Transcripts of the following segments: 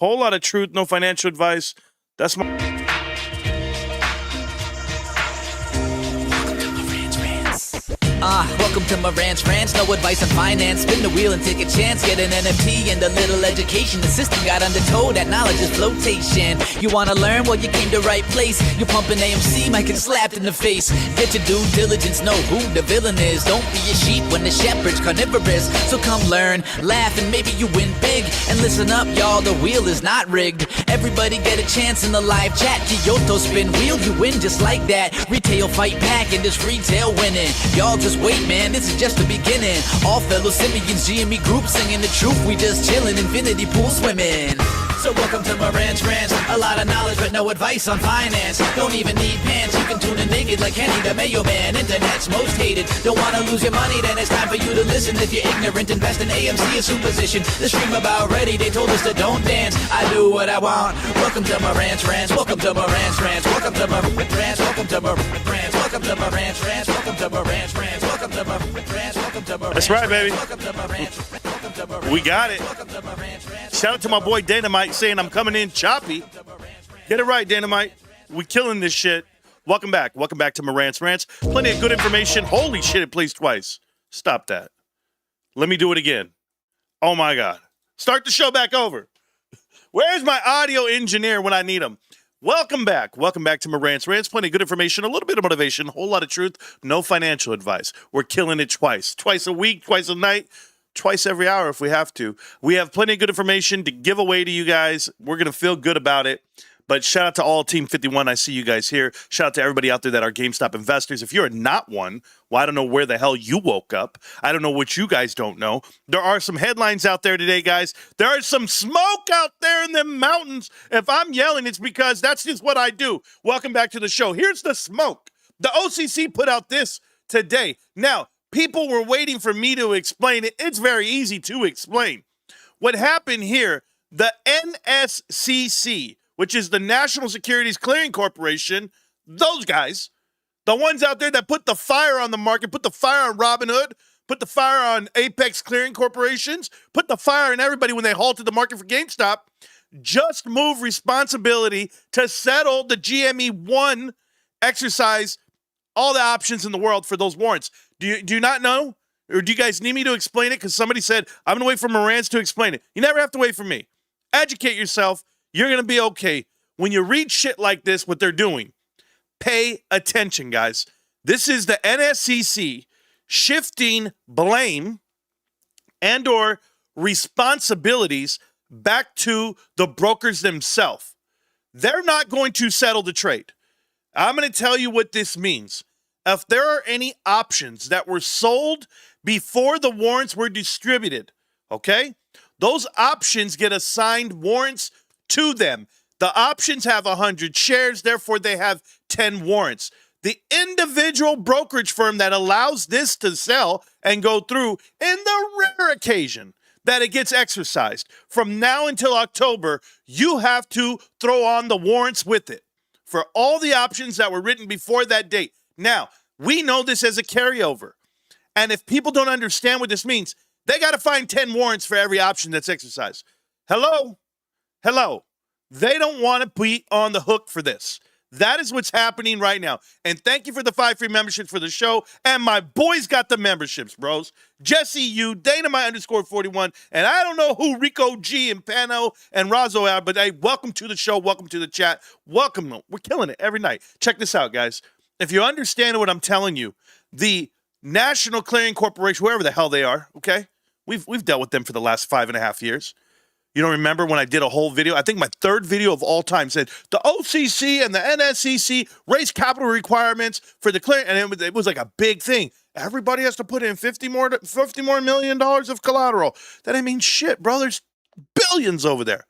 Whole lot of truth, no financial advice. That's my... Welcome to Marantz Rantz, no advice on finance. Spin the wheel and take a chance. Get an NFT and a little education. The system got undertold, that knowledge is flotation. You wanna learn? Well, you came to right place. You're pumping AMC, might get slapped in the face. Get your due diligence, know who the villain is. Don't be a sheep when the shepherd's carnivorous. So come learn, laugh, and maybe you win big. And listen up, y'all, the wheel is not rigged. Everybody get a chance in the live chat. Kyoto spin wheel, you win just like that. Retail fight back and this retail winning. Y'all just wait, man, this is just the beginning. All fellow simians, GME group singing the truth. We just chillin', infinity pool swimming. So welcome to Marantz Rantz. A lot of knowledge but no advice on finance. Don't even need pants, you can tune in naked like Henny the Mayo Man. Internet's most hated. Don't wanna lose your money, then it's time for you to listen. If you're ignorant, invest in AMC, a superstition. The stream about ready, they told us to don't dance. I do what I want. Welcome to Marantz Rantz. Welcome to Marantz Rantz. Welcome to Marantz Rantz. Welcome to Marantz Rantz. Welcome to Marantz Rantz. Welcome to Marantz Rantz. Welcome to Marantz Rantz. Welcome to Marantz. That's right, baby. We got it. Shout out to my boy Dynamite saying I'm coming in choppy. Get it right, Dynamite. We killing this shit. Welcome back. Welcome back to Marantz Rantz. Plenty of good information. Holy shit, it plays twice. Stop that. Let me do it again. Oh, my God. Start the show back over. Where's my audio engineer when I need him? Welcome back. Welcome back to Marantz Rantz. Plenty of good information, a little bit of motivation, a whole lot of truth, no financial advice. We're killing it twice. Twice a week, twice a night, twice every hour if we have to. We have plenty of good information to give away to you guys. We're going to feel good about it. But shout out to all Team 51. I see you guys here. Shout out to everybody out there that are GameStop investors. If you're not one, well, I don't know where the hell you woke up. I don't know what you guys don't know. There are some headlines out there today, guys. There is some smoke out there in the mountains. If I'm yelling, it's because that's just what I do. Welcome back to the show. Here's the smoke. The OCC put out this today. Now, people were waiting for me to explain it. It's very easy to explain. What happened here, the NSCC, which is the National Securities Clearing Corporation, those guys, the ones out there that put the fire on the market, put the fire on Robinhood, put the fire on Apex Clearing Corporations, put the fire on everybody when they halted the market for GameStop, just moved responsibility to settle the GME1 exercise, all the options in the world for those warrants. Do you not know? Or do you guys need me to explain it? Because somebody said, I'm going to wait for Marantz to explain it. You never have to wait for me. Educate yourself. You're going to be okay. When you read shit like this, what they're doing, pay attention, guys. This is the NSCC shifting blame and or responsibilities back to the brokers themselves. They're not going to settle the trade. I'm going to tell you what this means. If there are any options that were sold before the warrants were distributed, okay, those options get assigned warrants to them. The options have 100 shares, therefore they have 10 warrants. The individual brokerage firm that allows this to sell and go through, in the rare occasion that it gets exercised, from now until October, you have to throw on the warrants with it for all the options that were written before that date. Now, we know this as a carryover. And if people don't understand what this means, they got to find 10 warrants for every option that's exercised. Hello? They don't want to be on the hook for this. That is what's happening right now. And thank you for the 5 free memberships for the show. And my boys got the memberships, bros. Jesse U, Dynamite _41, and I don't know who Rico G and Pano and Razzo are, but hey, welcome to the show. Welcome to the chat. Welcome. We're killing it every night. Check this out, guys. If you understand what I'm telling you, the National Clearing Corporation, whoever the hell they are, okay? We've dealt with them for the last 5.5 years. You don't remember when I did a whole video? I think my 3rd video of all time said the OCC and the NSCC raised capital requirements for the clearing, and it was like a big thing. Everybody has to put in $50 more million of collateral. That ain't mean shit, bro. There's billions over there.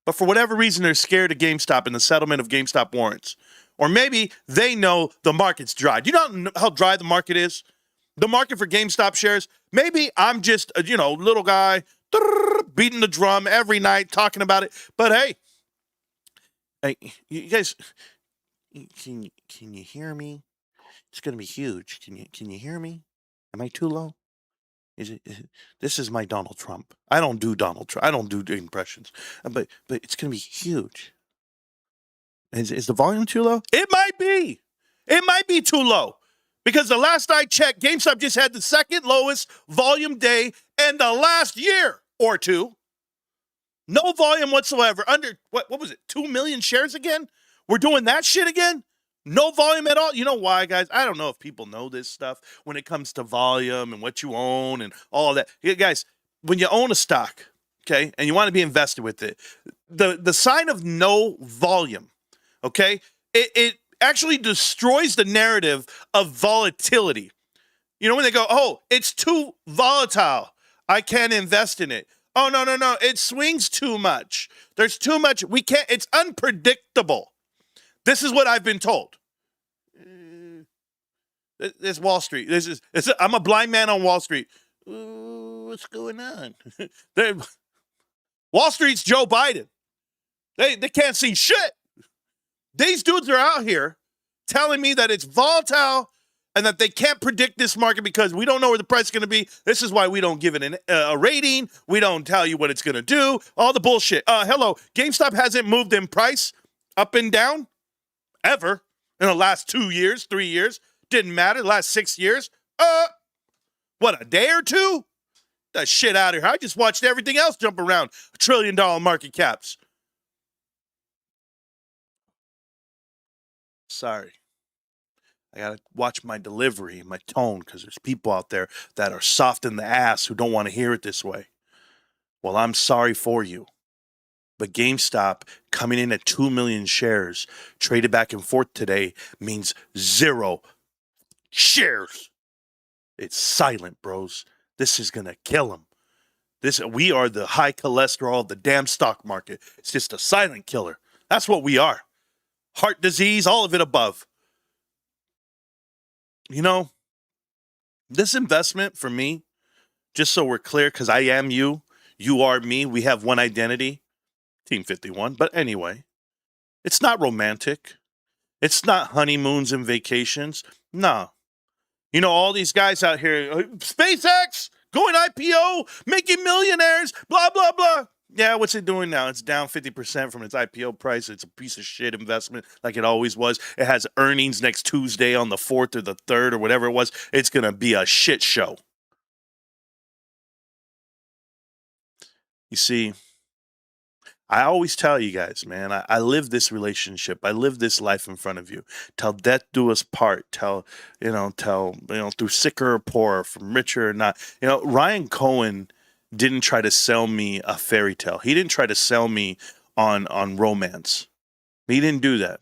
But for whatever reason, they're scared of GameStop and the settlement of GameStop warrants. Or maybe they know the market's dry. Do you know how dry the market is? The market for GameStop shares? Maybe I'm just a, little guy beating the drum every night, talking about it. But hey, you guys, can you hear me? It's gonna be huge. Can you hear me? Am I too low? This is my Donald Trump. I don't do Donald Trump. I don't do impressions. But it's going to be huge. Is the volume too low? It might be. It might be too low. Because the last I checked, GameStop just had the second lowest volume day in the last year or two. No volume whatsoever. Under, what was it, 2 million shares again? We're doing that shit again? No volume at all? You know why, guys? I don't know if people know this stuff when it comes to volume and what you own and all that. Yeah, guys, when you own a stock, okay, and you want to be invested with it, the sign of no volume, okay, it actually destroys the narrative of volatility. You know, when they go, oh, it's too volatile, I can't invest in it. Oh, no, it swings too much. There's too much. We can't, it's unpredictable. This is what I've been told. This Wall Street. I'm a blind man on Wall Street. Ooh, what's going on? Wall Street's Joe Biden. They can't see shit. These dudes are out here telling me that it's volatile and that they can't predict this market because we don't know where the price is going to be. This is why we don't give it a rating. We don't tell you what it's going to do. All the bullshit. Hello, GameStop hasn't moved in price up and down ever in the last 2 years, 3 years. Didn't matter. The last 6 years. What, a day or two? That shit out of here. I just watched everything else jump around. $1 trillion market caps. Sorry. I got to watch my delivery, my tone, because there's people out there that are soft in the ass who don't want to hear it this way. Well, I'm sorry for you. But GameStop coming in at 2 million shares, traded back and forth today, means 0 shares. It's silent, bros. This is going to kill them. We are the high cholesterol of the damn stock market. It's just a silent killer. That's what we are. Heart disease, all of it above. You know, this investment for me, just so we're clear, because I am you, you are me, we have one identity, Team 51. But anyway, it's not romantic. It's not honeymoons and vacations. No. You know, all these guys out here, SpaceX, going IPO, making millionaires, blah, blah, blah. Yeah, what's it doing now? It's down 50% from its IPO price. It's a piece of shit investment like it always was. It has earnings next Tuesday on the 4th or the 3rd or whatever it was. It's going to be a shit show. You see, I always tell you guys, man, I live this relationship. I live this life in front of you. Till death do us part. Till through sicker or poorer, from richer or not. You know, Ryan Cohen didn't try to sell me a fairy tale. He didn't try to sell me on romance. He didn't do that.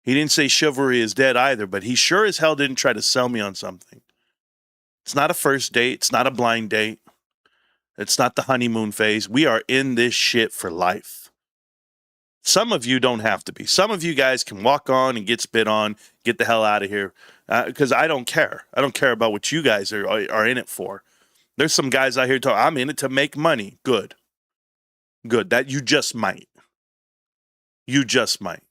He didn't say chivalry is dead either, but he sure as hell didn't try to sell me on something. It's not a first date. It's not a blind date. It's not the honeymoon phase. We are in this shit for life. Some of you don't have to be. Some of you guys can walk on and get spit on, get the hell out of here, because I don't care. I don't care about what you guys are in it for. There's some guys out here talking, I'm in it to make money. Good. That you just might. You just might.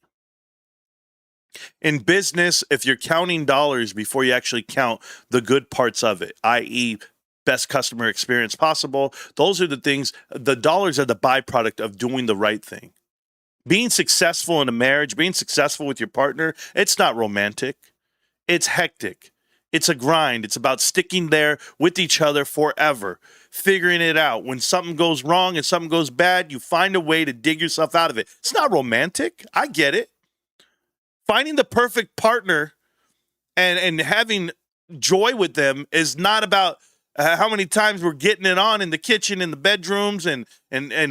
In business, if you're counting dollars before you actually count the good parts of it, i.e., best customer experience possible, those are the things, the dollars are the byproduct of doing the right thing. Being successful in a marriage, being successful with your partner, it's not romantic. It's hectic. It's a grind. It's about sticking there with each other forever, figuring it out. When something goes wrong and something goes bad, you find a way to dig yourself out of it. It's not romantic. I get it. Finding the perfect partner and having joy with them is not about how many times we're getting it on in the kitchen, in the bedrooms, and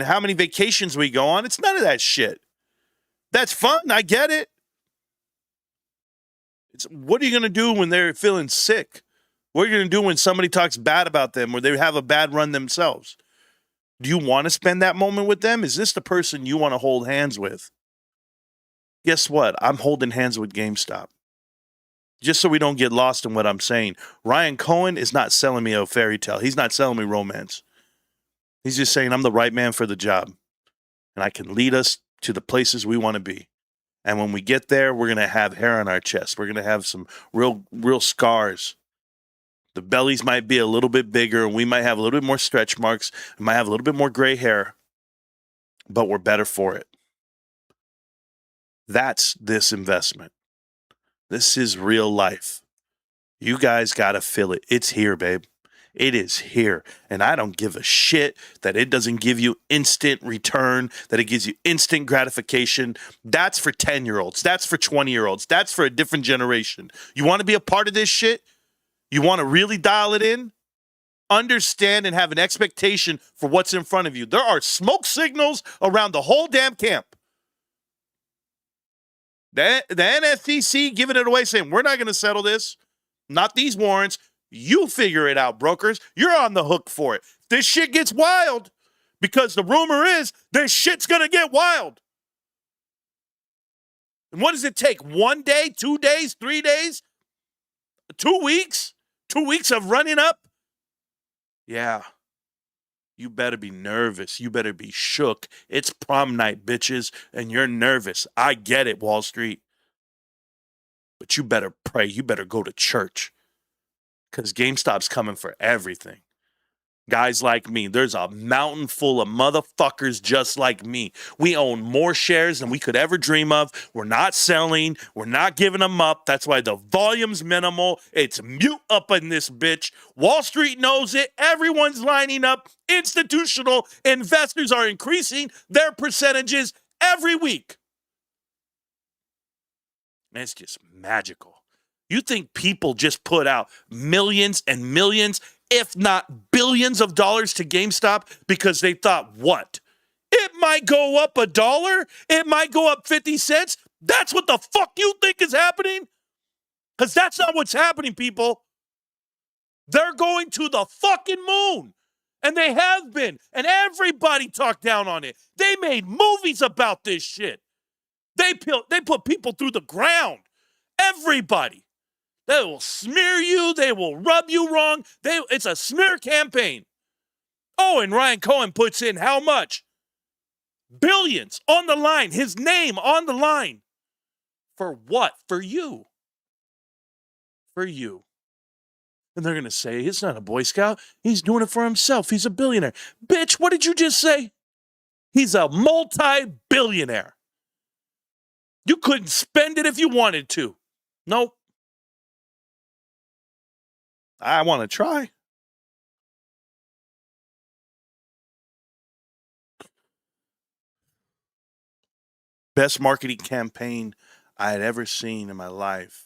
how many vacations we go on. It's none of that shit. That's fun. I get it. What are you going to do when they're feeling sick? What are you going to do when somebody talks bad about them or they have a bad run themselves? Do you want to spend that moment with them? Is this the person you want to hold hands with? Guess what? I'm holding hands with GameStop. Just so we don't get lost in what I'm saying. Ryan Cohen is not selling me a fairy tale. He's not selling me romance. He's just saying I'm the right man for the job. And I can lead us to the places we want to be. And when we get there, we're going to have hair on our chest. We're going to have some real scars. The bellies might be a little bit bigger, and we might have a little bit more stretch marks. We might have a little bit more gray hair, but we're better for it. That's this investment. This is real life. You guys got to feel it. It's here, babe. It is here. And I don't give a shit that it doesn't give you instant return, that it gives you instant gratification. That's for 10-year-olds. That's for 20-year-olds. That's for a different generation. You want to be a part of this shit? You want to really dial it in? Understand and have an expectation for what's in front of you. There are smoke signals around the whole damn camp. The NFTC giving it away, saying, we're not going to settle this. Not these warrants. You figure it out, brokers. You're on the hook for it. This shit gets wild, because the rumor is this shit's going to get wild. And what does it take? 1 day, 2 days, 3 days? 2 weeks? 2 weeks of running up? Yeah. You better be nervous. You better be shook. It's prom night, bitches, and you're nervous. I get it, Wall Street. But you better pray. You better go to church, because GameStop's coming for everything. Guys like me, there's a mountain full of motherfuckers just like me. We own more shares than we could ever dream of. We're not selling. We're not giving them up. That's why the volume's minimal. It's mute up in this bitch. Wall Street knows it. Everyone's lining up. Institutional investors are increasing their percentages every week. And it's just magical. You think people just put out millions and millions, if not billions of dollars to GameStop because they thought, what? It might go up $1. It might go up 50 cents. That's what the fuck you think is happening? Because that's not what's happening, people. They're going to the fucking moon. And they have been. And everybody talked down on it. They made movies about this shit. They put people through the ground. Everybody. They will smear you. They will rub you wrong. It's a smear campaign. Oh, and Ryan Cohen puts in how much? Billions on the line. His name on the line. For what? For you. For you. And they're going to say, it's not a Boy Scout. He's doing it for himself. He's a billionaire. Bitch, what did you just say? He's a multi-billionaire. You couldn't spend it if you wanted to. Nope. I want to try. Best marketing campaign I had ever seen in my life.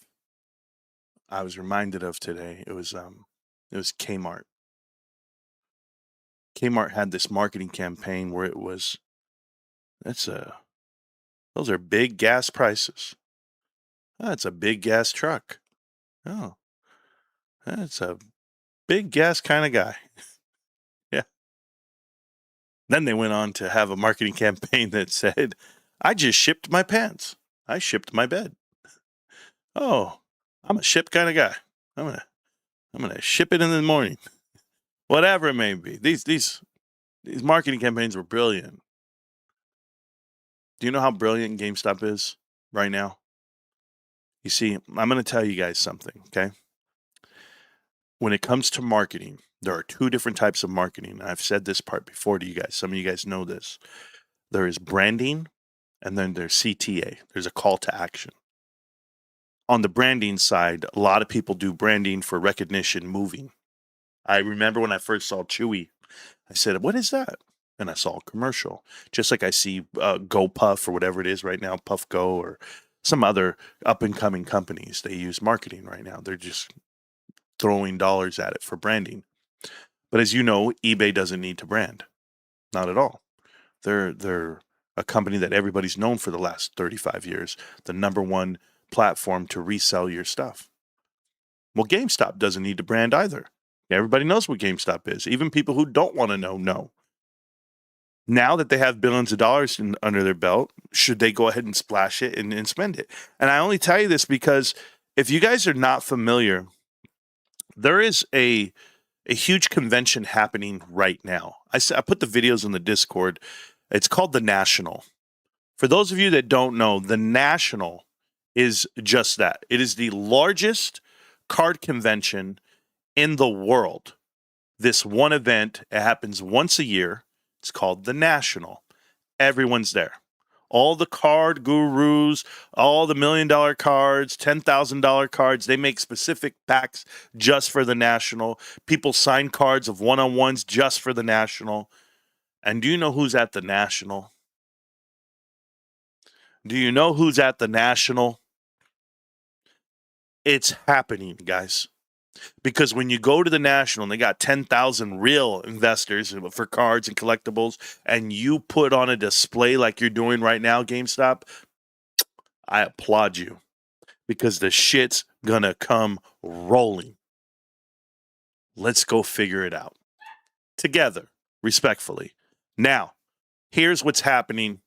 I was reminded of today. It was Kmart. Kmart had this marketing campaign where it was, those are big gas prices. Oh, it's a big gas truck. Oh, that's a big gas kind of guy. Yeah. Then they went on to have a marketing campaign that said, I just shipped my pants. I shipped my bed. Oh, I'm a ship kind of guy. I'm gonna ship it in the morning. Whatever it may be. These marketing campaigns were brilliant. Do you know how brilliant GameStop is right now? You see, I'm going to tell you guys something, okay? When it comes to marketing, there are two different types of marketing. I've said this part before to you guys. Some of you guys know this. There is branding, and then there's CTA. There's a call to action. On the branding side, a lot of people do branding for recognition moving. I remember when I first saw Chewy, I said, what is that? And I saw a commercial. Just like I see GoPuff or whatever it is right now, Puff Go or some other up-and-coming companies. They use marketing right now. They're just throwing dollars at it for branding. But as you know, eBay doesn't need to brand. Not at all. They're a company that everybody's known for the last 35 years. The number one platform to resell your stuff. Well, GameStop doesn't need to brand either. Everybody knows what GameStop is. Even people who don't want to know. Now that they have billions of dollars under their belt, should they go ahead and splash it and spend it? And I only tell you this because if you guys are not familiar, there is a huge convention happening right now. I put the videos in the Discord. It's called the National. For those of you that don't know, the National is just that. It is the largest card convention in the world. This one event, it happens once a year. It's called the National. Everyone's there. All the card gurus, all the $1 million cards, $10,000 cards, they make specific packs just for the National. People sign cards of one-on-ones just for the National. And do you know who's at the National? Do you know who's at the National? It's happening, guys. Because when you go to the National and they got 10,000 real investors for cards and collectibles, and you put on a display like you're doing right now, GameStop, I applaud you. Because the shit's gonna come rolling. Let's go figure it out. Together, respectfully. Now, here's what's happening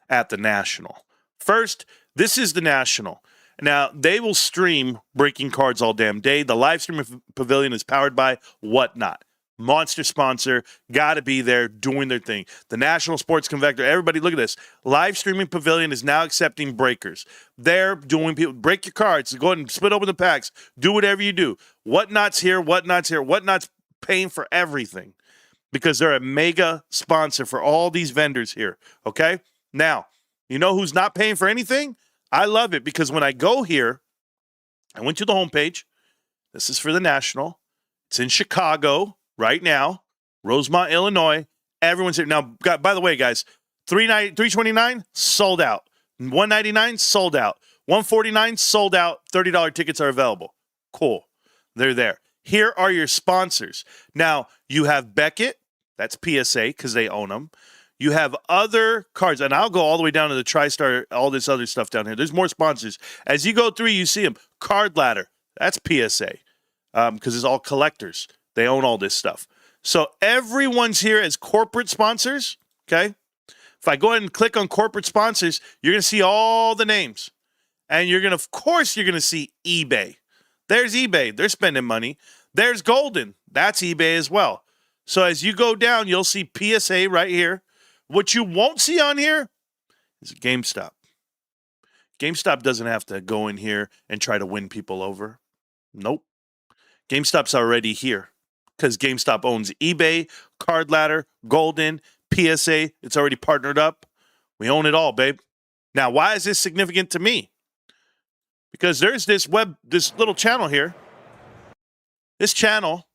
at the National. First, this is the National. Now, they will stream breaking cards all damn day. The live stream pavilion is powered by Whatnot. Monster sponsor, got to be there doing their thing. The National Sports Convector, everybody look at this. Live streaming pavilion is now accepting breakers. They're doing people, break your cards, go ahead and split open the packs, do whatever you do. Whatnot's here, Whatnot's here. Whatnot's paying for everything because they're a mega sponsor for all these vendors here, okay? Now, you know who's not paying for anything? I love it because when I go here, I went to the homepage. This is for the National. It's in Chicago right now, Rosemont, Illinois. Everyone's here. Now, by the way, guys, $329 sold out. $199 sold out. $149 sold out. $30 tickets are available. Cool. They're there. Here are your sponsors. Now, you have Beckett. That's PSA because they own them. You have other cards, and I'll go all the way down to the TriStar, all this other stuff down here. There's more sponsors. As you go through, you see them. Card Ladder, that's PSA because it's all collectors. They own all this stuff. So everyone's here as corporate sponsors, okay? If I go ahead and click on corporate sponsors, you're going to see all the names. And you're going to, of course, you're going to see eBay. There's eBay. They're spending money. There's Golden. That's eBay as well. So as you go down, you'll see PSA right here. What you won't see on here is GameStop. GameStop doesn't have to go in here and try to win people over. Nope. GameStop's already here because GameStop owns eBay, Card Ladder, Golden, PSA. It's already partnered up. We own it all, babe. Now, why is this significant to me? Because there's this little channel here. This channel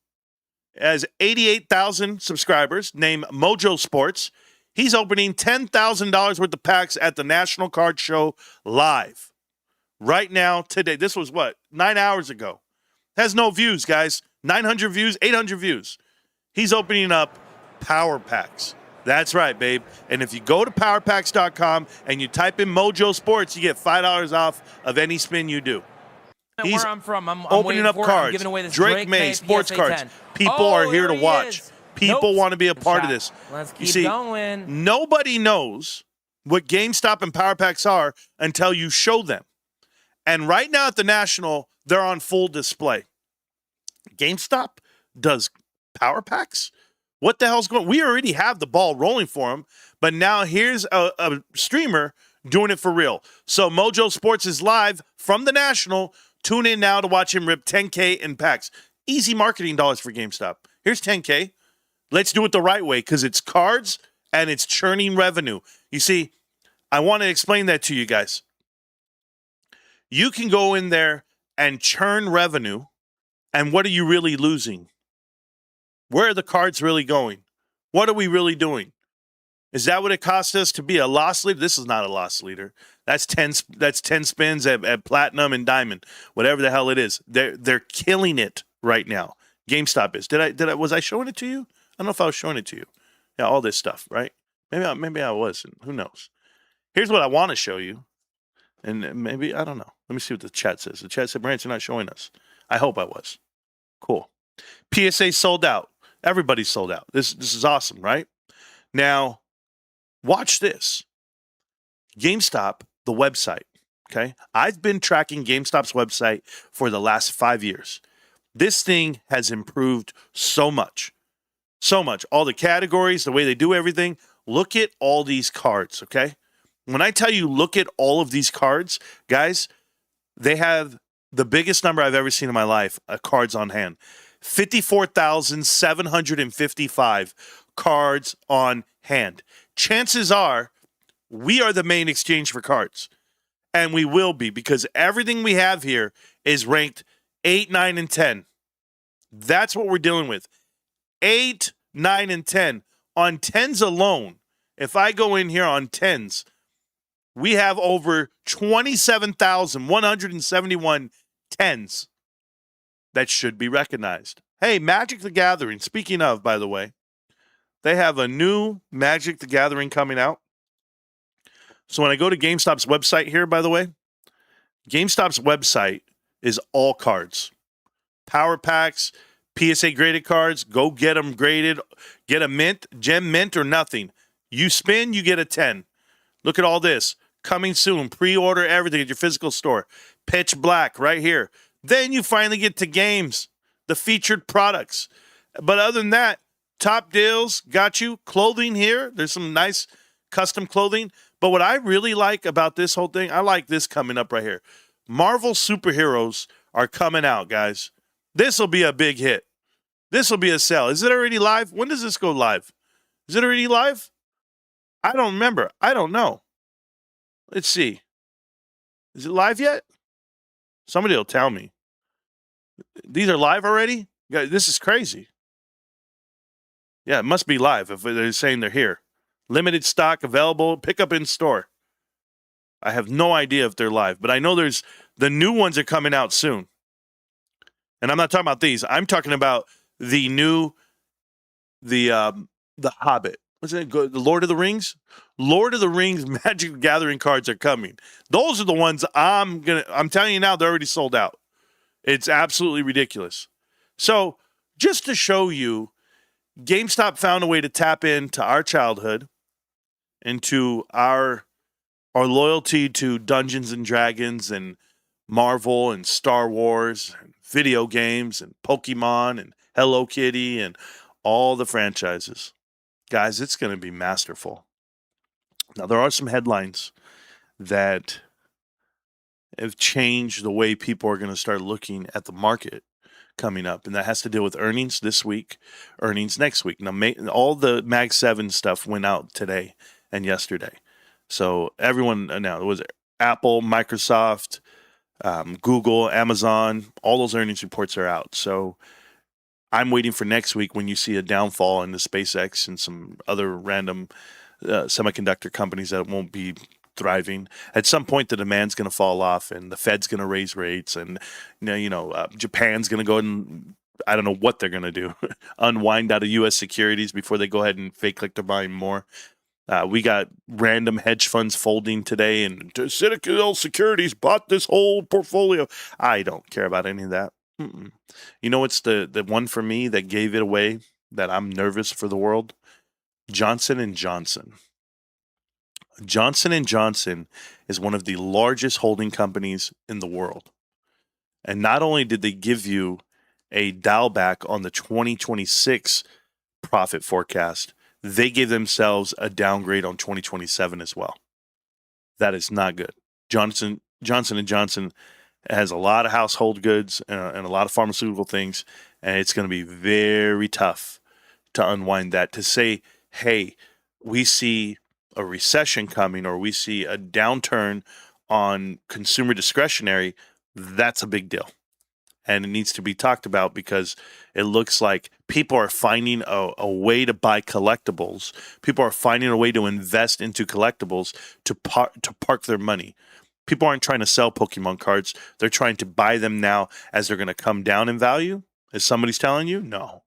has 88,000 subscribers named Mojo Sports. He's opening $10,000 worth of packs at the National Card Show live. Right now, today. This was what? 9 hours ago. Has no views, guys. 900 views, 800 views. He's opening up power packs. That's right, babe. And if you go to powerpacks.com and you type in Mojo Sports, you get $5 off of any spin you do. He's where I'm from. I'm opening up for cards. I'm giving away this Drake May sports PSA cards. 10. People are here to watch. Is. People want to be a part of this. Let's keep you see, going. Nobody knows what GameStop and Power Packs are until you show them. And right now at the National, they're on full display. GameStop does Power Packs? What the hell's going on? We already have the ball rolling for them, but now here's a streamer doing it for real. So Mojo Sports is live from the National. Tune in now to watch him rip 10K in packs. Easy marketing dollars for GameStop. Here's 10K. Let's do it the right way because it's cards and it's churning revenue. You see, I want to explain that to you guys. You can go in there and churn revenue, and what are you really losing? Where are the cards really going? What are we really doing? Is that what it cost us to be a loss leader? This is not a loss leader. That's 10 spins at platinum and diamond, whatever the hell it is. They're killing it right now. GameStop is. Was I showing it to you? I don't know if I was showing it to you. Yeah, all this stuff, right? Maybe I wasn't. Who knows? Here's what I want to show you. And maybe, I don't know. Let me see what the chat says. The chat said, Marantz, you're not showing us. I hope I was. Cool. PSA sold out. Everybody's sold out. This is awesome, right? Now, watch this. GameStop, the website, okay? I've been tracking GameStop's website for the last 5 years. This thing has improved so much. So much. All the categories, the way they do everything. Look at all these cards, okay? When I tell you look at all of these cards, guys, they have the biggest number I've ever seen in my life, cards on hand. 54,755 cards on hand. Chances are we are the main exchange for cards. And we will be, because everything we have here is ranked 8, 9, and 10. That's what we're dealing with. 8, 9, and 10. On 10s alone, if I go in here on 10s, we have over 27,171 10s that should be recognized. Hey, Magic the Gathering, speaking of, by the way, they have a new Magic the Gathering coming out. So when I go to GameStop's website here, by the way, GameStop's website is all cards. Power packs, PSA graded cards, go get them graded. Get a mint, gem mint, or nothing. You spin, you get a 10. Look at all this. Coming soon. Pre-order everything at your physical store. Pitch Black right here. Then you finally get to games, the featured products. But other than that, top deals, got you. Clothing here. There's some nice custom clothing. But what I really like about this whole thing, I like this coming up right here. Marvel superheroes are coming out, guys. This will be a big hit. This will be a sell. Is it already live? When does this go live? Is it already live? I don't remember. I don't know. Let's see. Is it live yet? Somebody will tell me. These are live already? Yeah, this is crazy. Yeah, it must be live if they're saying they're here. Limited stock available. Pick up in store. I have no idea if they're live, but I know there's the new ones are coming out soon. And I'm not talking about these. I'm talking about the new, the Hobbit. What's it? The Lord of the Rings? Lord of the Rings Magic the Gathering cards are coming. Those are the ones I'm telling you now, they're already sold out. It's absolutely ridiculous. So just to show you, GameStop found a way to tap into our childhood, into our loyalty to Dungeons and Dragons and Marvel and Star Wars and video games and Pokemon and Hello Kitty and all the franchises. Guys, it's going to be masterful. Now, there are some headlines that have changed the way people are going to start looking at the market coming up, and that has to deal with earnings this week, earnings next week. Now, all the Mag 7 stuff went out today and yesterday. So everyone now, it was Apple, Microsoft, Google, Amazon, all those earnings reports are out. So I'm waiting for next week when you see a downfall in the SpaceX and some other random semiconductor companies that won't be thriving. At some point, the demand's going to fall off, and the Fed's going to raise rates, and Japan's going to go and I don't know what they're going to do, unwind out of U.S. securities before they go ahead and fake like they're buying more. We got random hedge funds folding today, and Citadel Securities bought this whole portfolio. I don't care about any of that. Mm-mm. You know what's the one for me that gave it away that I'm nervous for the world? Johnson & Johnson. Johnson & Johnson is one of the largest holding companies in the world. And not only did they give you a dial back on the 2026 profit forecast, they gave themselves a downgrade on 2027 as well. That is not good. Johnson & Johnson has a lot of household goods and a lot of pharmaceutical things, and it's going to be very tough to unwind that. To say, hey, we see a recession coming or we see a downturn on consumer discretionary, that's a big deal. And it needs to be talked about because it looks like people are finding a way to buy collectibles. People are finding a way to invest into collectibles to park their money. People aren't trying to sell Pokemon cards. They're trying to buy them now as they're going to come down in value. As somebody's telling you, no.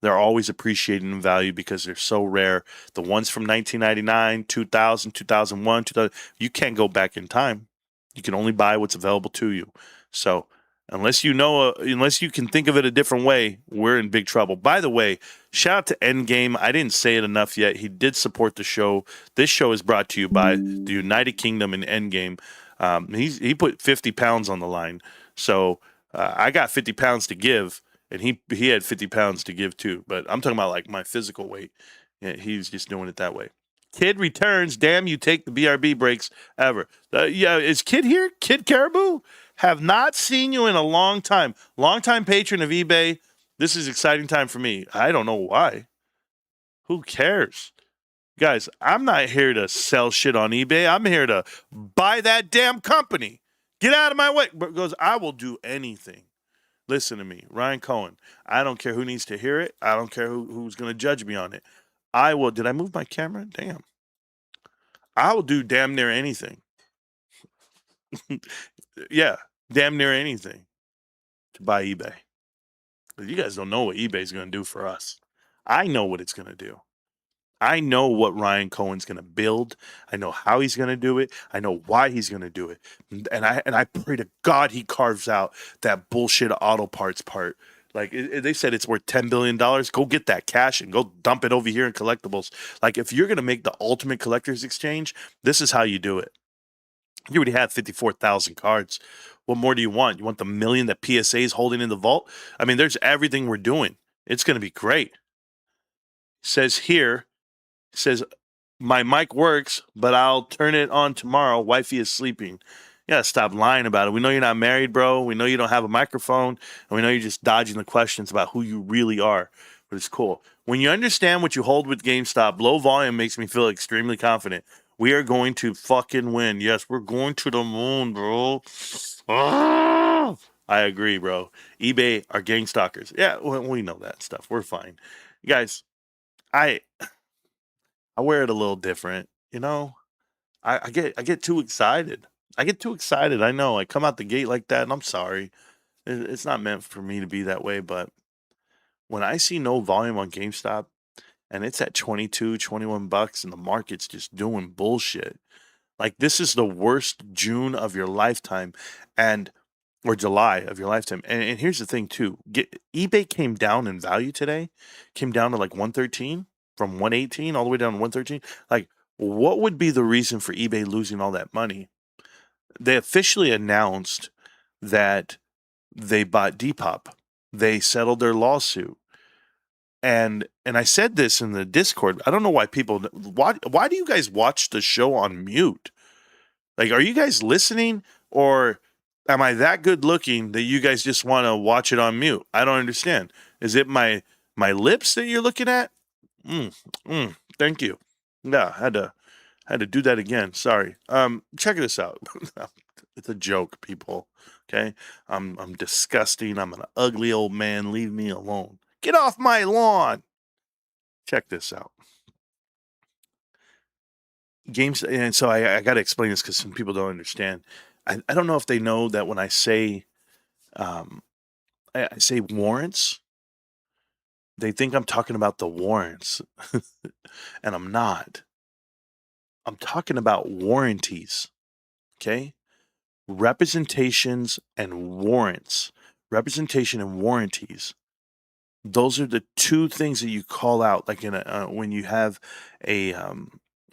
They're always appreciating in value because they're so rare. The ones from 1999, 2000, 2001, 2000, you can't go back in time. You can only buy what's available to you. So unless you can think of it a different way, we're in big trouble. By the way, shout out to Endgame. I didn't say it enough yet. He did support the show. This show is brought to you by the United Kingdom and Endgame. He put 50 pounds on the line. So I got 50 pounds to give, and he had 50 pounds to give too. But I'm talking about like my physical weight. Yeah, he's just doing it that way. Kid returns. Damn, you take the BRB breaks ever. Is Kid here? Kid Caribou? Have not seen you in a long time. Longtime patron of eBay. This is exciting time for me. I don't know why. Who cares? Guys, I'm not here to sell shit on eBay. I'm here to buy that damn company. Get out of my way. Because I will do anything. Listen to me, Ryan Cohen. I don't care who needs to hear it. I don't care who's going to judge me on it. I will. Did I move my camera? Damn. I will do damn near anything. Yeah, damn near anything to buy eBay. You guys don't know what eBay's going to do for us. I know what it's going to do. I know what Ryan Cohen's going to build. I know how he's going to do it. I know why he's going to do it. And I pray to God he carves out that bullshit auto parts part. Like they said it's worth $10 billion. Go get that cash and go dump it over here in collectibles. Like if you're going to make the ultimate collector's exchange, this is how you do it. You already have 54,000 cards. What more do you want? You want the million that PSA is holding in the vault? I mean, there's everything we're doing. It's going to be great. It says here, my mic works, but I'll turn it on tomorrow. Wifey is sleeping. You gotta stop lying about it. We know you're not married, bro. We know you don't have a microphone, and we know you're just dodging the questions about who you really are. But it's cool. When you understand what you hold with GameStop, low volume makes me feel extremely confident. We are going to fucking win. Yes, we're going to the moon, bro. Ah! I agree, bro. eBay are gang stalkers. Yeah, we know that stuff. We're fine. You guys, I wear it a little different, you know. I get too excited. I know. I come out the gate like that, and I'm sorry. It's not meant for me to be that way, but when I see no volume on GameStop and it's at 22, 21 bucks and the market's just doing bullshit. Like this is the worst June of your lifetime or July of your lifetime. And here's the thing too. eBay came down in value today. Came down to like 113 from 118 all the way down to 113. Like what would be the reason for eBay losing all that money? They officially announced that they bought Depop. They settled their lawsuit. And I said this in the Discord. I don't know why why do you guys watch the show on mute? Like, are you guys listening, or am I that good looking that you guys just want to watch it on mute? I don't understand. Is it my lips that you're looking at? Thank you. Yeah, had to do that again. Sorry. Check this out. It's a joke, people. Okay, I'm disgusting. I'm an ugly old man. Leave me alone. Get off my lawn. Check this out. Games, and so I got to explain this because some people don't understand. I don't know if they know that when I say I say warrants, they think I'm talking about the warrants, and I'm not. I'm talking about warranties. Okay, representations and warrants. Representation and warranties. Those are the two things that you call out, like in when you have a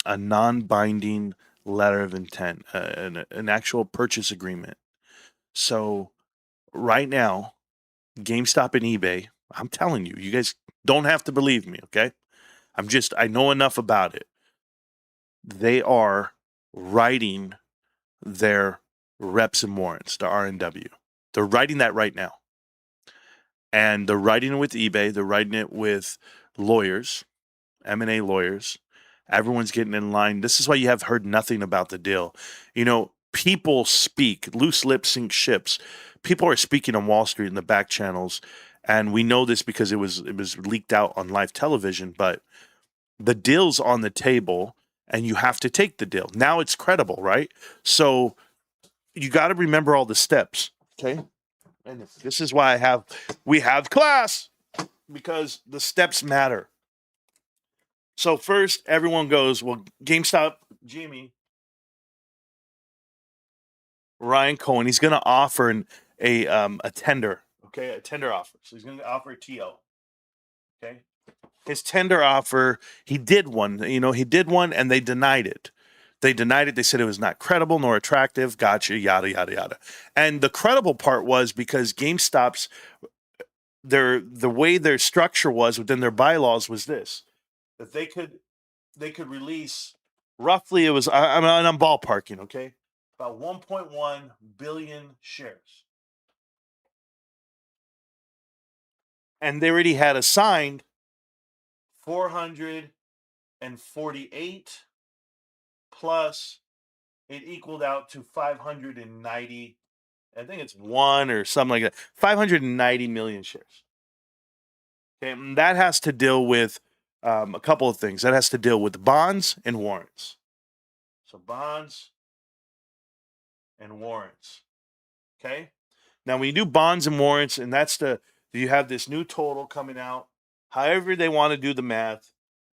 non-binding letter of intent, an actual purchase agreement. So right now, GameStop and eBay, I'm telling you, you guys don't have to believe me, okay? I know enough about it. They are writing their reps and warrants, the R&W. They're writing that right now. And they're writing it with eBay. They're writing it with lawyers, M&A lawyers. Everyone's getting in line. This is why you have heard nothing about the deal. You know, people speak. Loose lips sink ships. People are speaking on Wall Street in the back channels. And we know this because it was leaked out on live television. But the deal's on the table, and you have to take the deal. Now it's credible, right? So you got to remember all the steps, okay? And this is why we have class, because the steps matter. So first, everyone goes, well, GameStop, Jimmy, Ryan Cohen, he's going to offer a tender, okay, a tender offer. So he's going to offer a TO, okay? His tender offer, he did one, and they denied it. They denied it. They said it was not credible nor attractive. Gotcha, yada, yada, yada. And the credible part was because GameStop's, the way their structure was within their bylaws was this, that they could release roughly, I'm ballparking, okay, about 1.1 billion shares. and they already had assigned 448 plus it equaled out to 590. I think it's one or something like that. 590 million shares. Okay, and that has to deal with a couple of things. That has to deal with bonds and warrants. So bonds and warrants. Okay. Now, when you do bonds and warrants, and you have this new total coming out, however they want to do the math,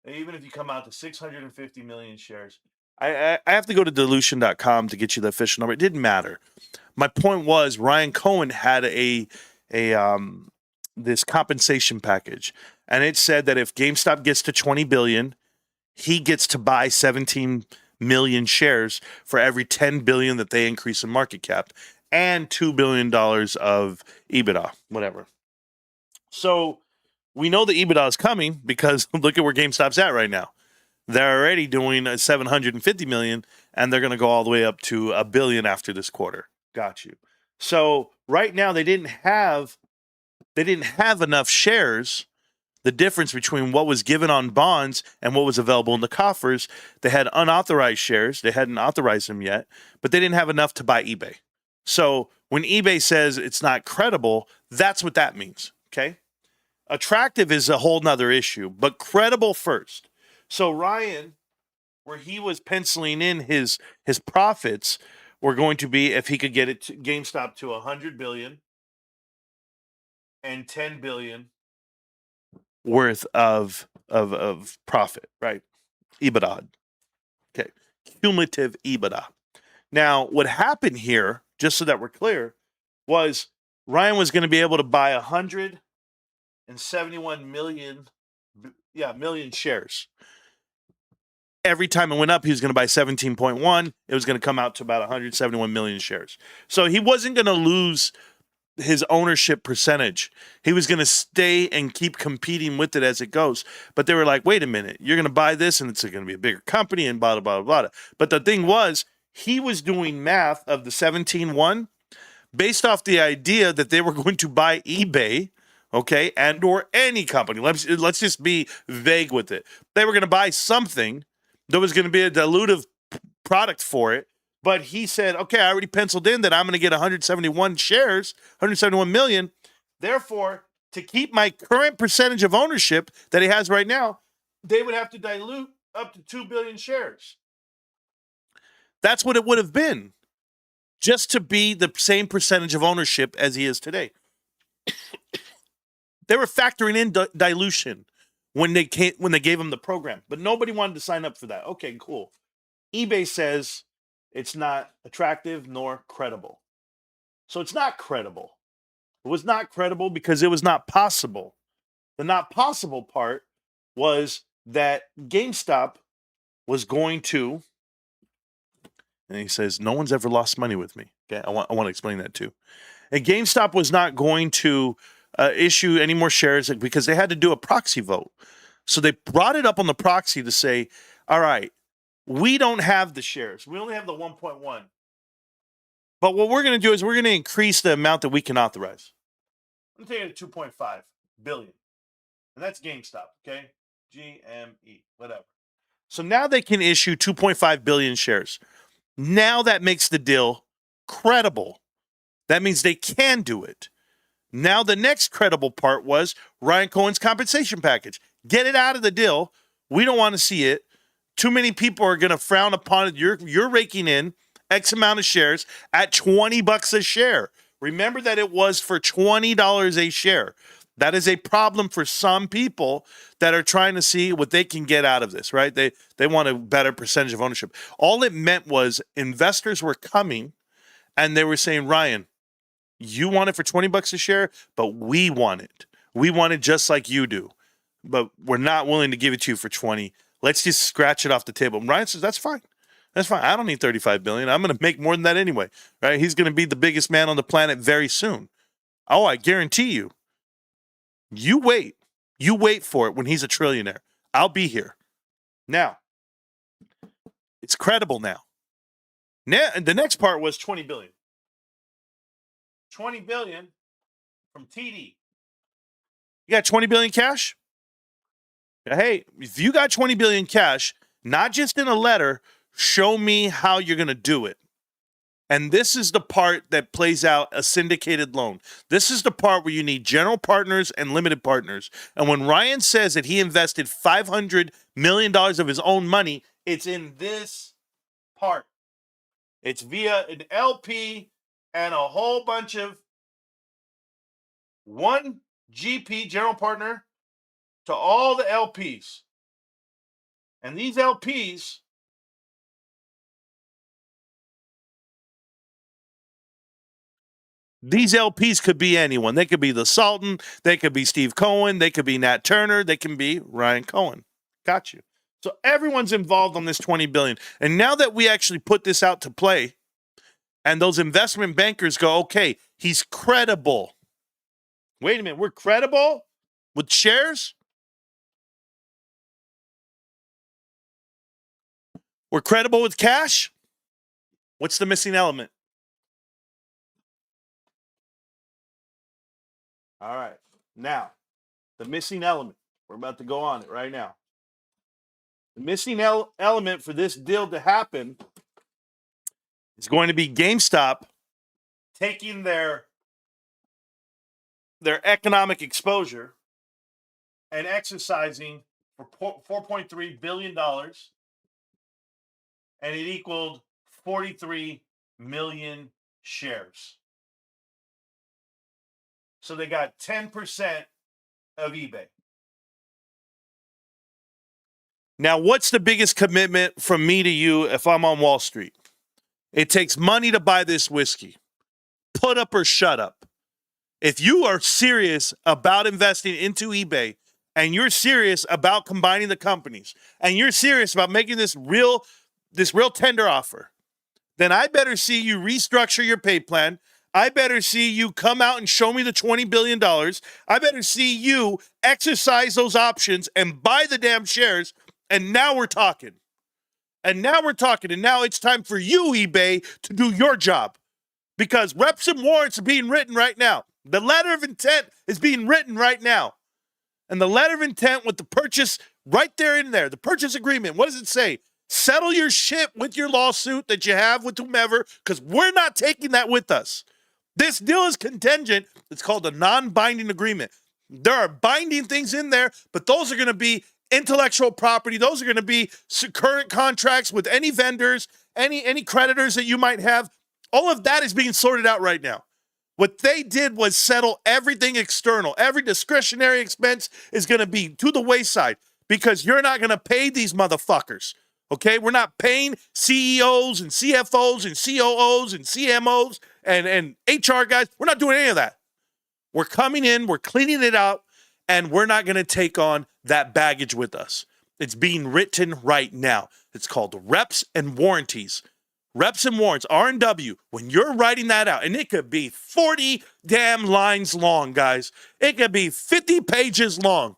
and even if you come out to 650 million shares, I have to go to dilution.com to get you the official number. It didn't matter. My point was Ryan Cohen had this compensation package, and it said that if GameStop gets to 20 billion, he gets to buy 17 million shares for every 10 billion that they increase in market cap and $2 billion of EBITDA, whatever. So we know the EBITDA is coming because look at where GameStop's at right now. They're already doing 750 million, and they're going to go all the way up to $1 billion after this quarter. Got you. So right now they didn't have enough shares. The difference between what was given on bonds and what was available in the coffers, they had unauthorized shares. They hadn't authorized them yet, but they didn't have enough to buy eBay. So when eBay says it's not credible, that's what that means. Okay. Attractive is a whole nother issue, but credible first. So Ryan, where he was penciling in his profits, were going to be if he could get it to GameStop to 100 billion and 10 billion worth of profit, right? EBITDA. Okay. Cumulative EBITDA. Now, what happened here, just so that we're clear, was Ryan was going to be able to buy 171 million shares. Every time it went up, he was going to buy 17.1. It was going to come out to about 171 million shares. So he wasn't going to lose his ownership percentage. He was going to stay and keep competing with it as it goes. But they were like, wait a minute, you're going to buy this and it's going to be a bigger company and blah, blah, blah, blah. But the thing was, he was doing math of the 17.1 based off the idea that they were going to buy eBay, okay, and or any company. Let's just be vague with it. They were going to buy something. There was going to be a dilutive product for it. But he said, okay, I already penciled in that I'm going to get 171 shares, 171 million. Therefore, to keep my current percentage of ownership that he has right now, they would have to dilute up to 2 billion shares. That's what it would have been, just to be the same percentage of ownership as he is today. They were factoring in dilution when they gave him the program, but nobody wanted to sign up for that. Okay, cool. eBay says it's not attractive nor credible. So it's not credible. It was not credible because it was not possible. The not possible part was that GameStop was going to, and he says, no one's ever lost money with me. Okay, I want to explain that too. And GameStop was not going to issue any more shares because they had to do a proxy vote. So they brought it up on the proxy to say, all right, we don't have the shares. We only have the 1.1. But what we're going to do is we're going to increase the amount that we can authorize. I'm taking it to 2.5 billion. And that's GameStop, okay? GME, whatever. So now they can issue 2.5 billion shares. Now that makes the deal credible. That means they can do it. Now the next credible part was Ryan Cohen's compensation package. Get it out of the deal. We don't want to see it. Too many people are going to frown upon it. You're raking in X amount of shares at $20 a share. Remember that it was for $20 a share. That is a problem for some people that are trying to see what they can get out of this, right? They want a better percentage of ownership. All it meant was investors were coming and they were saying, Ryan, you want it for $20 a share, but we want it. We want it just like you do. But we're not willing to give it to you for 20. Let's just scratch it off the table. And Ryan says, that's fine. That's fine. I don't need 35 billion. I'm going to make more than that anyway, right? He's going to be the biggest man on the planet very soon. Oh, I guarantee you. You wait. You wait for it when he's a trillionaire. I'll be here. Now, it's credible now. The next part was 20 billion. 20 billion from TD. You got 20 billion cash? Hey, if you got 20 billion cash, not just in a letter, show me how you're going to do it. And this is the part that plays out a syndicated loan. This is the part where you need general partners and limited partners. And when Ryan says that he invested $500 million of his own money, it's in this part. It's via an LP and a whole bunch of one GP, general partner, to all the LPs. And these LPs could be anyone. They could be the Sultan. They could be Steve Cohen. They could be Nat Turner. They can be Ryan Cohen. Got you. So everyone's involved on this $20 billion. And now that we actually put this out to play, and those investment bankers go, okay, he's credible. Wait a minute, we're credible with shares? We're credible with cash? What's the missing element? All right. Now, the missing element. We're about to go on it right now. The missing element for this deal to happen is going to be GameStop taking their economic exposure and exercising for $4.3 billion, and it equaled 43 million shares. So they got 10% of eBay. Now, what's the biggest commitment from me to you if I'm on Wall Street? It takes money to buy this whiskey. Put up or shut up. If you are serious about investing into eBay, and you're serious about combining the companies, and you're serious about making this real tender offer, then I better see you restructure your pay plan. I better see you come out and show me the $20 billion. I better see you exercise those options and buy the damn shares. And now we're talking. And now it's time for you, eBay, to do your job. Because reps and warrants are being written right now. The letter of intent is being written right now. And the letter of intent with the purchase right there in there, the purchase agreement, what does it say? Settle your shit with your lawsuit that you have with whomever, because we're not taking that with us. This deal is contingent. It's called a non-binding agreement. There are binding things in there, but those are going to be intellectual property. Those are going to be current contracts with any vendors, any creditors that you might have. All of that is being sorted out right now. What they did was settle everything external. Every discretionary expense is going to be to the wayside because you're not going to pay these motherfuckers. Okay? We're not paying CEOs and CFOs and COOs and CMOs and HR guys. We're not doing any of that. We're coming in, we're cleaning it out, and we're not going to take on that baggage with us. It's being written right now. It's called reps and warranties. Reps and warrants, R&W, when you're writing that out, and it could be 40 damn lines long, guys. It could be 50 pages long.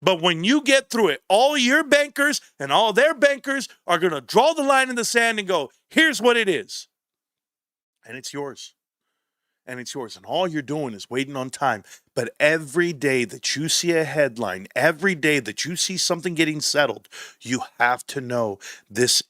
But when you get through it, all your bankers and all their bankers are going to draw the line in the sand and go, here's what it is. And it's yours. And it's yours. And all you're doing is waiting on time. But every day that you see a headline, every day that you see something getting settled, you have to know these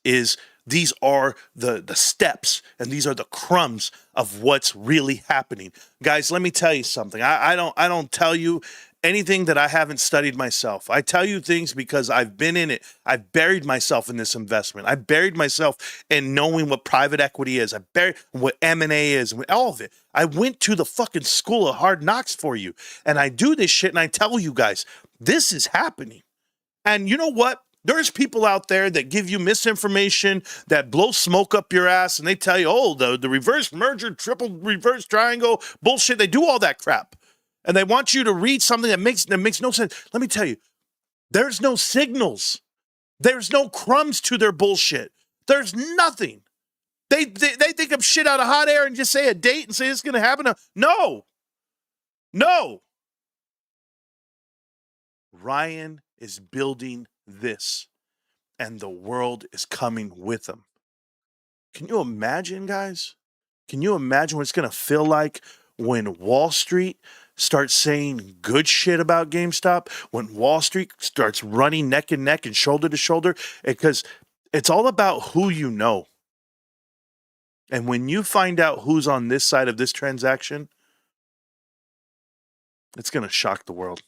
are the steps and these are the crumbs of what's really happening. Guys, let me tell you something. I don't tell you anything that I haven't studied myself. I tell you things because I've been in it. I've buried myself in this investment. I buried myself in knowing what private equity is. I buried what M&A is, all of it. I went to the fucking school of hard knocks for you. And I do this shit and I tell you guys, this is happening. And you know what? There's people out there that give you misinformation, that blow smoke up your ass, and they tell you, oh, the reverse merger, triple reverse triangle, bullshit. They do all that crap. And they want you to read something that makes no sense. Let me tell you, there's no signals. There's no crumbs to their bullshit. There's nothing. They think of shit out of hot air and just say a date and say it's going to happen. No. Ryan is building this, and the world is coming with him. Can you imagine, guys? Can you imagine what it's going to feel like when Wall Street starts saying good shit about GameStop, when Wall Street starts running neck and neck and shoulder to shoulder, because it's all about who you know. And when you find out who's on this side of this transaction, it's going to shock the world.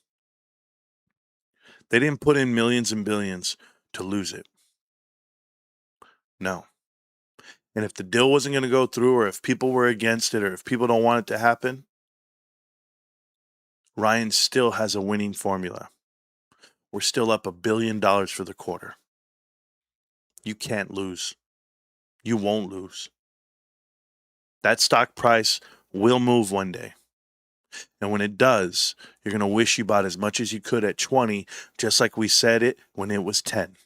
They didn't put in millions and billions to lose it. No. And if the deal wasn't going to go through, or if people were against it, or if people don't want it to happen, Ryan still has a winning formula. We're still up $1 billion for the quarter. You can't lose. You won't lose. That stock price will move one day. And when it does, you're going to wish you bought as much as you could at 20, just like we said it when it was 10.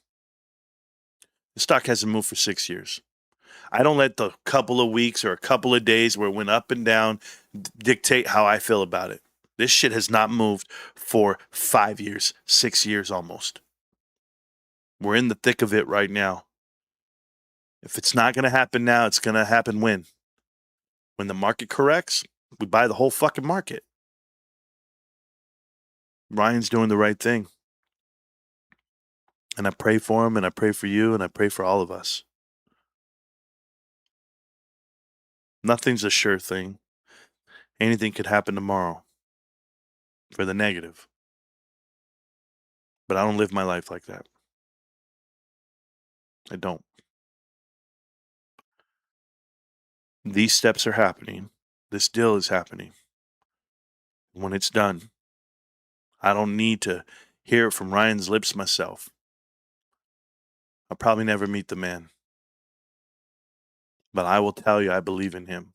The stock hasn't moved for 6 years. I don't let the couple of weeks or a couple of days where it went up and down dictate how I feel about it. This shit has not moved for 5 years, 6 years almost. We're in the thick of it right now. If it's not going to happen now, it's going to happen when? When the market corrects, we buy the whole fucking market. Ryan's doing the right thing. And I pray for him, and I pray for you, and I pray for all of us. Nothing's a sure thing. Anything could happen tomorrow for the negative. But I don't live my life like that. I don't. These steps are happening. This deal is happening. When it's done, I don't need to hear it from Ryan's lips myself. I'll probably never meet the man. But I will tell you, I believe in him.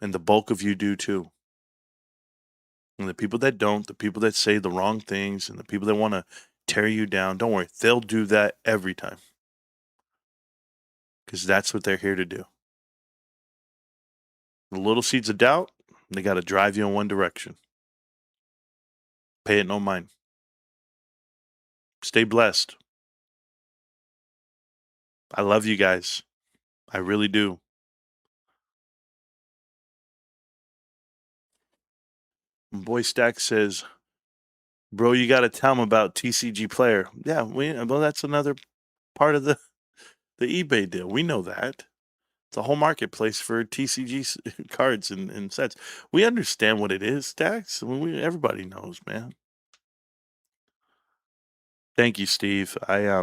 And the bulk of you do too. And the people that don't, the people that say the wrong things, and the people that want to tear you down, don't worry, they'll do that every time. Because that's what they're here to do. The little seeds of doubt, they got to drive you in one direction. Pay it no mind. Stay blessed. I love you guys. I really do. My boy Stack says, bro, you got to tell him about TCG Player. Yeah, well, that's another part of the eBay deal. We know that. It's a whole marketplace for TCG cards and sets. We understand what it is, Stacks. Everybody knows, man. Thank you, Steve. I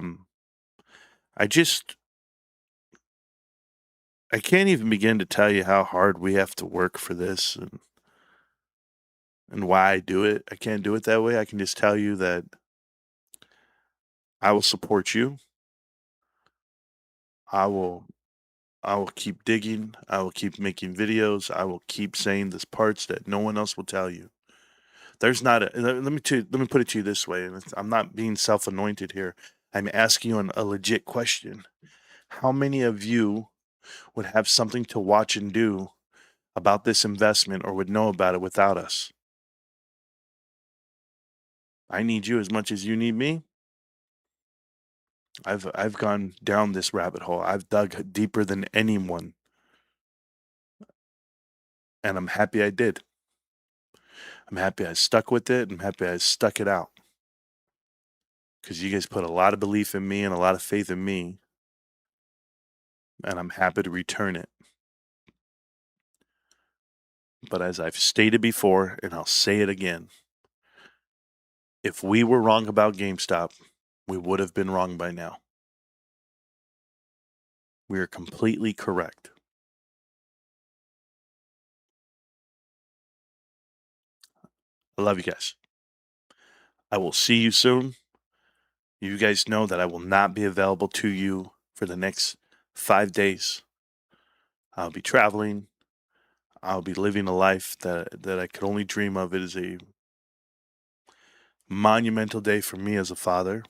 can't even begin to tell you how hard we have to work for this and why I do it. I can't do it that way. I can just tell you that I will support you. I will keep digging. I will keep making videos. I will keep saying these parts that no one else will tell you. There's not a, let me put it to you this way, and I'm not being self-anointed here. I'm asking you a legit question. How many of you would have something to watch and do about this investment or would know about it without us? I need you as much as you need me. I've gone down this rabbit hole. I've dug deeper than anyone. And I'm happy I did. I'm happy I stuck with it. I'm happy I stuck it out. Because you guys put a lot of belief in me and a lot of faith in me. And I'm happy to return it. But as I've stated before, and I'll say it again, if we were wrong about GameStop, we would have been wrong by now. We are completely correct. I love you guys. I will see you soon. You guys know that I will not be available to you for the next 5 days. I'll be traveling. I'll be living a life that I could only dream of. It is a monumental day for me as a father.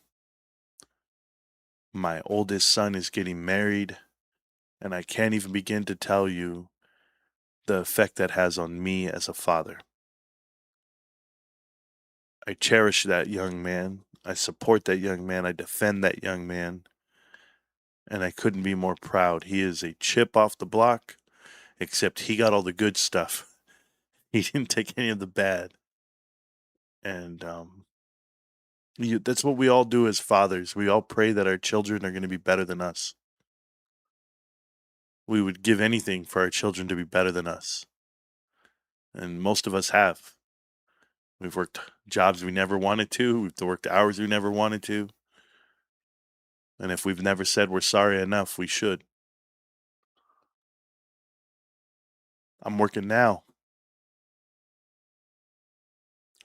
My oldest son is getting married, and I can't even begin to tell you the effect that has on me as a father. I cherish that young man. I support that young man. I defend that young man. And I couldn't be more proud. He is a chip off the block, except he got all the good stuff. He didn't take any of the bad. And that's what we all do as fathers. We all pray that our children are going to be better than us. We would give anything for our children to be better than us. And most of us have. We've worked jobs we never wanted to. We've worked hours we never wanted to. And if we've never said we're sorry enough, we should. I'm working now.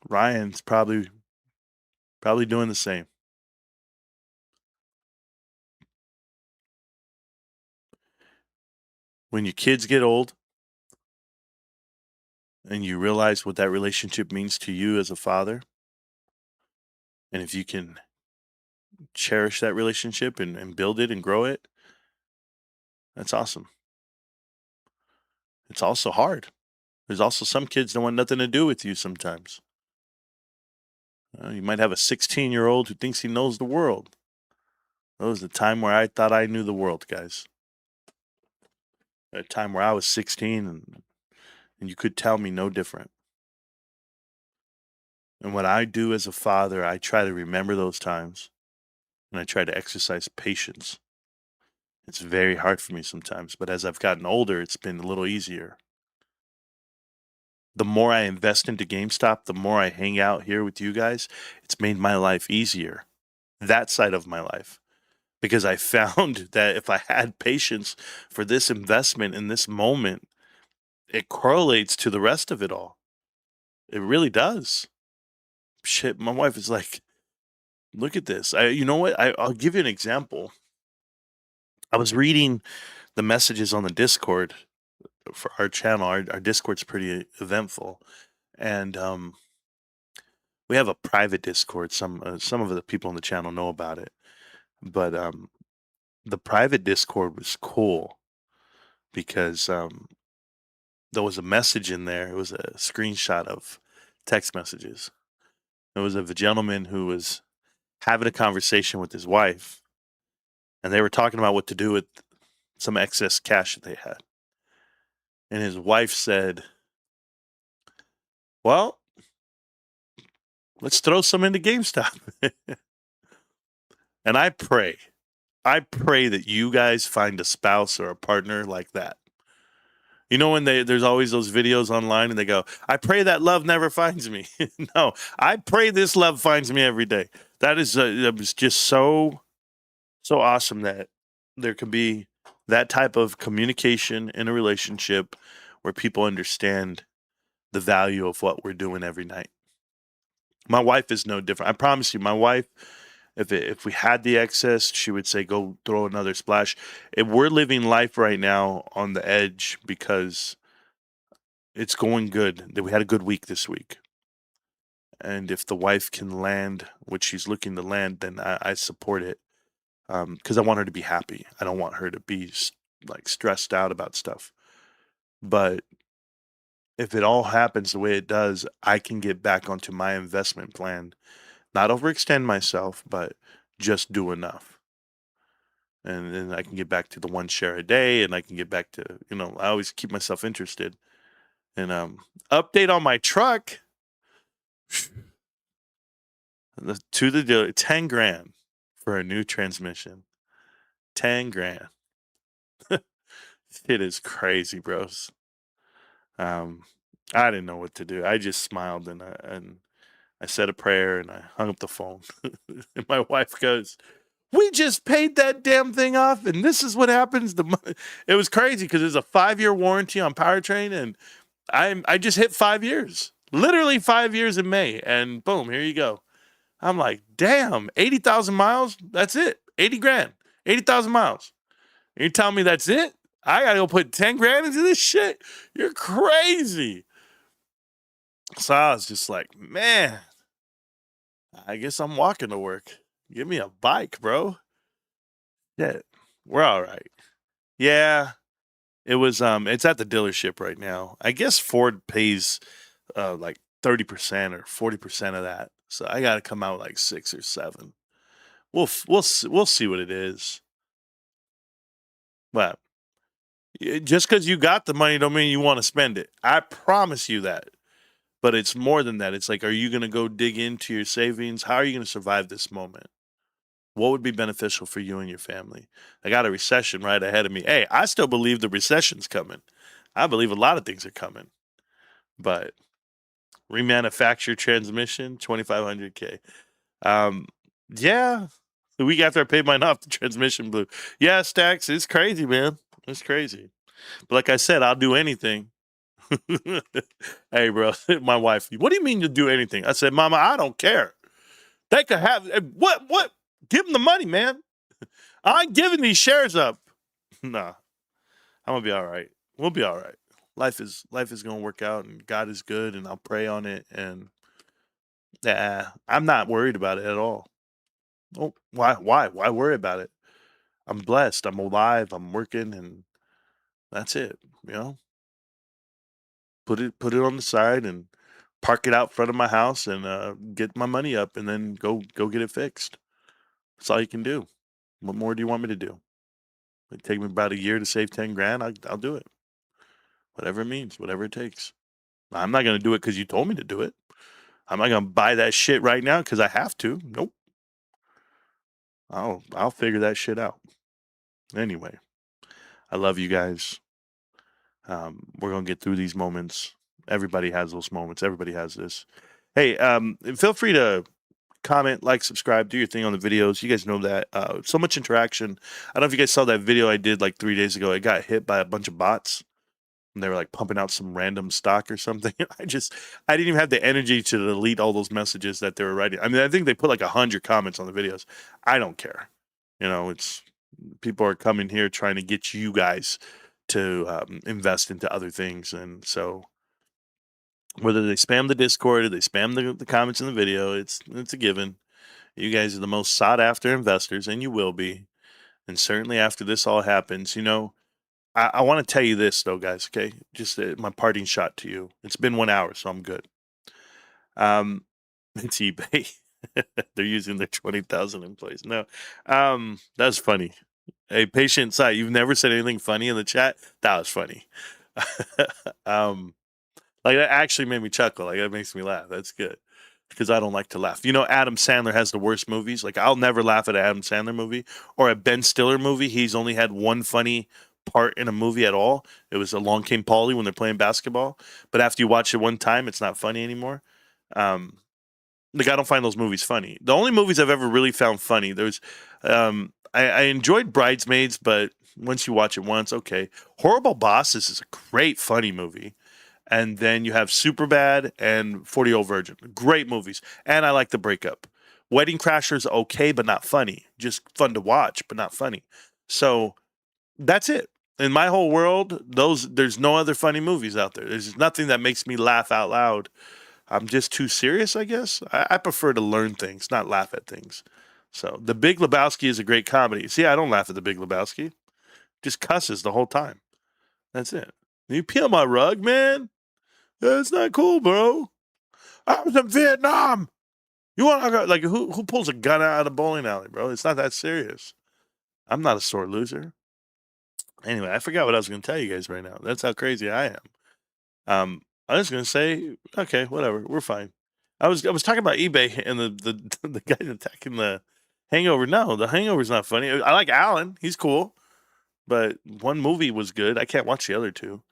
Ryan's probably doing the same. When your kids get old and you realize what that relationship means to you as a father, and if you can cherish that relationship and build it and grow it, that's awesome. It's also hard. There's also some kids that want nothing to do with you sometimes. You might have a 16-year-old who thinks he knows the world. That was the time where I thought I knew the world, guys. A time where I was 16 and you could tell me no different. And what I do as a father, I try to remember those times and I try to exercise patience. It's very hard for me sometimes, but as I've gotten older, it's been a little easier. The more I invest into GameStop, the more I hang out here with you guys, it's made my life easier. That side of my life. Because I found that if I had patience for this investment in this moment, it correlates to the rest of it all. It really does. Shit, my wife is like, look at this. You know what? I'll give you an example. I was reading the messages on the Discord for our channel. Our Discord's pretty eventful. And we have a private Discord. Some of the people on the channel know about it. But the private Discord was cool because there was a message in there. It was a screenshot of text messages. It was of a gentleman who was having a conversation with his wife, and they were talking about what to do with some excess cash that they had. And his wife said, well, let's throw some into GameStop. And I pray that you guys find a spouse or a partner like that. You know when there's always those videos online and they go, I pray that love never finds me. No, I pray this love finds me every day. That was just so awesome that there can be that type of communication in a relationship where people understand the value of what we're doing every night. My wife is no different. I promise you, my wife, if we had the excess, she would say, go throw another splash. We're living life right now on the edge because it's going good. We had a good week this week. And if the wife can land what she's looking to land, then I support it. Because I want her to be happy. I don't want her to be like stressed out about stuff. But if it all happens the way it does, I can get back onto my investment plan. Not overextend myself, but just do enough. And then I can get back to the 1 share a day, and I can get back to, I always keep myself interested. And update on my truck. To the dealer, 10 grand for a new transmission. 10 grand. It is crazy, bros. I didn't know what to do. I just smiled and I said a prayer and I hung up the phone. And my wife goes, we just paid that damn thing off and this is what happens. It was crazy because there's a 5-year warranty on powertrain and I just hit 5 years. Literally 5 years in May. And boom, here you go. I'm like, damn, 80,000 miles? That's it. 80 grand. 80,000 miles. You're telling me that's it? I got to go put 10 grand into this shit? You're crazy. So I was just like, man, I guess I'm walking to work. Give me a bike, bro. Yeah, we're all right. Yeah, it was, it's at the dealership right now. I guess Ford pays like 30% or 40% of that. So I got to come out like 6 or 7. We'll see what it is. But Just because you got the money don't mean you want to spend it. I promise you that. But it's more than that. It's like, are you going to go dig into your savings? How are you going to survive this moment? What would be beneficial for you and your family? I got a recession right ahead of me. Hey, I still believe the recession's coming. I believe a lot of things are coming. But remanufactured transmission, 2,500K. Yeah. The week after I paid mine off, the transmission blew. Yeah, Stacks, it's crazy, man. It's crazy. But like I said, I'll do anything. Hey, bro, my wife, what do you mean you'll do anything? I said, Mama, I don't care. They could have what? Give them the money, man. I ain't giving these shares up. Nah, I'm gonna be all right. We'll be all right. Life is gonna work out, and God is good, and I'll pray on it. And I'm not worried about it at all. Oh, why worry about it? I'm blessed. I'm alive. I'm working, and that's it. You know, put it on the side and park it out front of my house and get my money up, and then go get it fixed. That's all you can do. What more do you want me to do? It take me about a year to save 10 grand. I'll do it. Whatever it means, whatever it takes. I'm not gonna do it because you told me to do it. I'm not gonna buy that shit right now because I have to. Nope. I'll figure that shit out. Anyway, I love you guys. We're gonna get through these moments. Everybody has those moments. Everybody has this. Hey, feel free to comment, like, subscribe, do your thing on the videos. You guys know that. So much interaction. I don't know if you guys saw that video I did like 3 days ago. I got hit by a bunch of bots. And they were like pumping out some random stock or something. I didn't even have the energy to delete all those messages that they were writing. I mean, I think they put like 100 comments on the videos. I don't care. You know, it's people are coming here trying to get you guys to invest into other things. And so whether they spam the Discord or they spam the comments in the video, it's a given. You guys are the most sought after investors, and you will be. And certainly after this all happens, you know, I want to tell you this, though, guys, okay? Just my parting shot to you. It's been 1 hour, so I'm good. It's eBay. They're using their 20,000 employees. No, that's funny. Hey, patient site, you've never said anything funny in the chat? That was funny. Like, that actually made me chuckle. Like, that makes me laugh. That's good. Because I don't like to laugh. You know, Adam Sandler has the worst movies. Like, I'll never laugh at an Adam Sandler movie or a Ben Stiller movie. He's only had one funny part in a movie at all. It was Along Came Polly when they're playing basketball. But after you watch it one time, it's not funny anymore. Like, I don't find those movies funny. The only movies I've ever really found funny, there's, I enjoyed Bridesmaids, but once you watch it once, okay. Horrible Bosses is a great funny movie. And then you have Superbad and 40-Year-Old Virgin. Great movies. And I like The Breakup. Wedding Crashers, okay, but not funny. Just fun to watch, but not funny. So that's it. In my whole world, there's no other funny movies out there. There's nothing that makes me laugh out loud. I'm just too serious, I guess. I prefer to learn things, not laugh at things. So The Big Lebowski is a great comedy. See, I don't laugh at The Big Lebowski. Just cusses the whole time. That's it. You peel my rug, man? That's not cool, bro. I was in Vietnam. You want to like who pulls a gun out of a bowling alley, bro? It's not that serious. I'm not a sore loser. Anyway, I forgot what I was going to tell you guys right now. That's how crazy I am. I was going to say, okay, whatever, we're fine. I was talking about eBay and the guy attacking the Hangover. No, the Hangover's not funny. I like Alan. He's cool. But one movie was good. I can't watch the other two.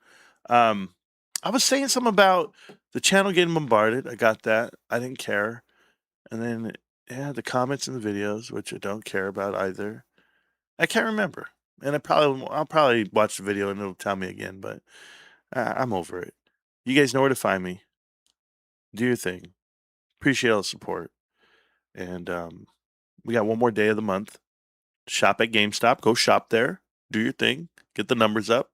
I was saying something about the channel getting bombarded. I got that. I didn't care. And then, yeah, the comments in the videos, which I don't care about either. I can't remember. And I'll probably watch the video and it'll tell me again, but I'm over it. You guys know where to find me. Do your thing. Appreciate all the support. And we got one more day of the month. Shop at GameStop. Go shop there. Do your thing. Get the numbers up.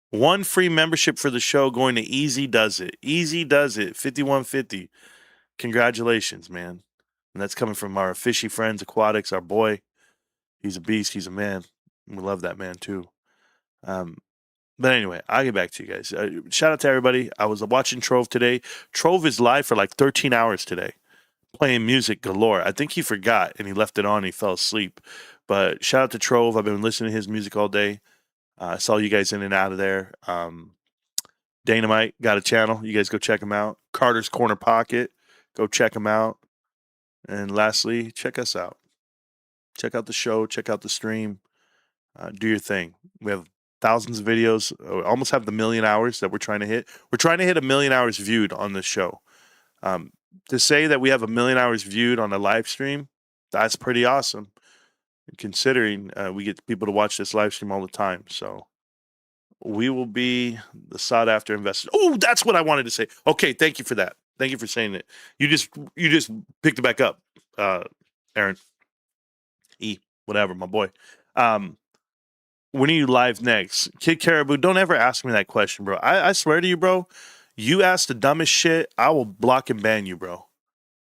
One free membership for the show going to Easy Does It. Easy Does It, 5150. Congratulations, man. And that's coming from our fishy friends, Aquatics, our boy. He's a beast. He's a man. We love that man, too. But anyway, I'll get back to you guys. Shout out to everybody. I was watching Trove today. Trove is live for like 13 hours today, playing music galore. I think he forgot and he left it on and he fell asleep. But shout out to Trove. I've been listening to his music all day. I saw you guys in and out of there. Dynamite got a channel. You guys go check him out. Carter's Corner Pocket. Go check him out. And lastly, check us out. Check out the show. Check out the stream. Do your thing. We have thousands of videos. Almost have the 1 million hours that we're trying to hit. We're trying to hit 1 million hours viewed on this show. To say that we have 1 million hours viewed on a live stream, that's pretty awesome. Considering we get people to watch this live stream all the time. So we will be the sought after investor. Oh, that's what I wanted to say. Okay, thank you for that. Thank you for saying it. You just picked it back up, Aaron. Whatever, my boy. When are you live next? Kid Caribou, don't ever ask me that question, bro. I swear to you, bro, you ask the dumbest shit, I will block and ban you, bro.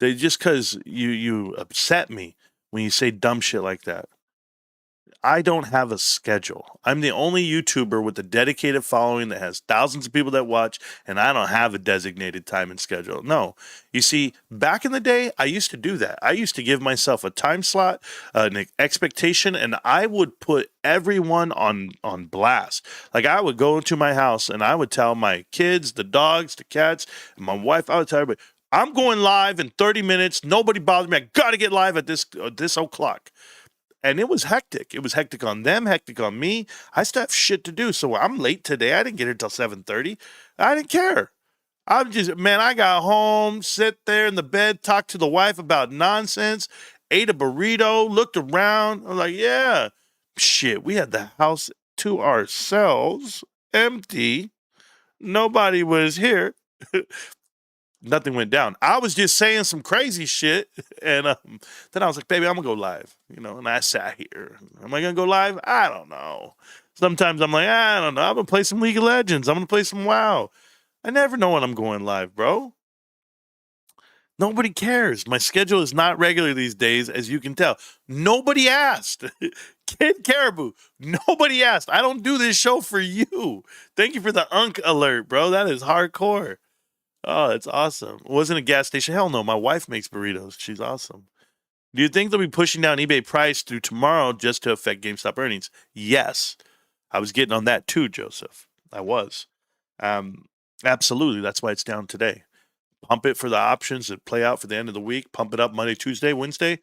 Just because you upset me when you say dumb shit like that. I don't have a schedule. I'm the only YouTuber with a dedicated following that has thousands of people that watch, and I don't have a designated time and schedule. No. You see, back in the day, I used to do that. I used to give myself a time slot, an expectation, and I would put everyone on blast. Like, I would go into my house, and I would tell my kids, the dogs, the cats, and my wife, I would tell everybody, I'm going live in 30 minutes. Nobody bother me. I got to get live at this o'clock. And it was hectic. It was hectic on them, hectic on me. I still have shit to do. So I'm late today. I didn't get here till 7:30. I didn't care. I got home, sit there in the bed, talked to the wife about nonsense, ate a burrito, looked around. I'm like, yeah, shit, we had the house to ourselves, empty. Nobody was here. Nothing went down. I was just saying some crazy shit. And then I was like, baby, I'm going to go live. And I sat here. Am I going to go live? I don't know. Sometimes I'm like, I don't know. I'm going to play some League of Legends. I'm going to play some WoW. I never know when I'm going live, bro. Nobody cares. My schedule is not regular these days, as you can tell. Nobody asked. Kid Caribou, nobody asked. I don't do this show for you. Thank you for the unk alert, bro. That is hardcore. Oh, that's awesome. It wasn't a gas station. Hell no. My wife makes burritos. She's awesome. Do you think they'll be pushing down eBay price through tomorrow just to affect GameStop earnings? Yes. I was getting on that too, Joseph. I was. Absolutely. That's why it's down today. Pump it for the options that play out for the end of the week. Pump it up Monday, Tuesday, Wednesday.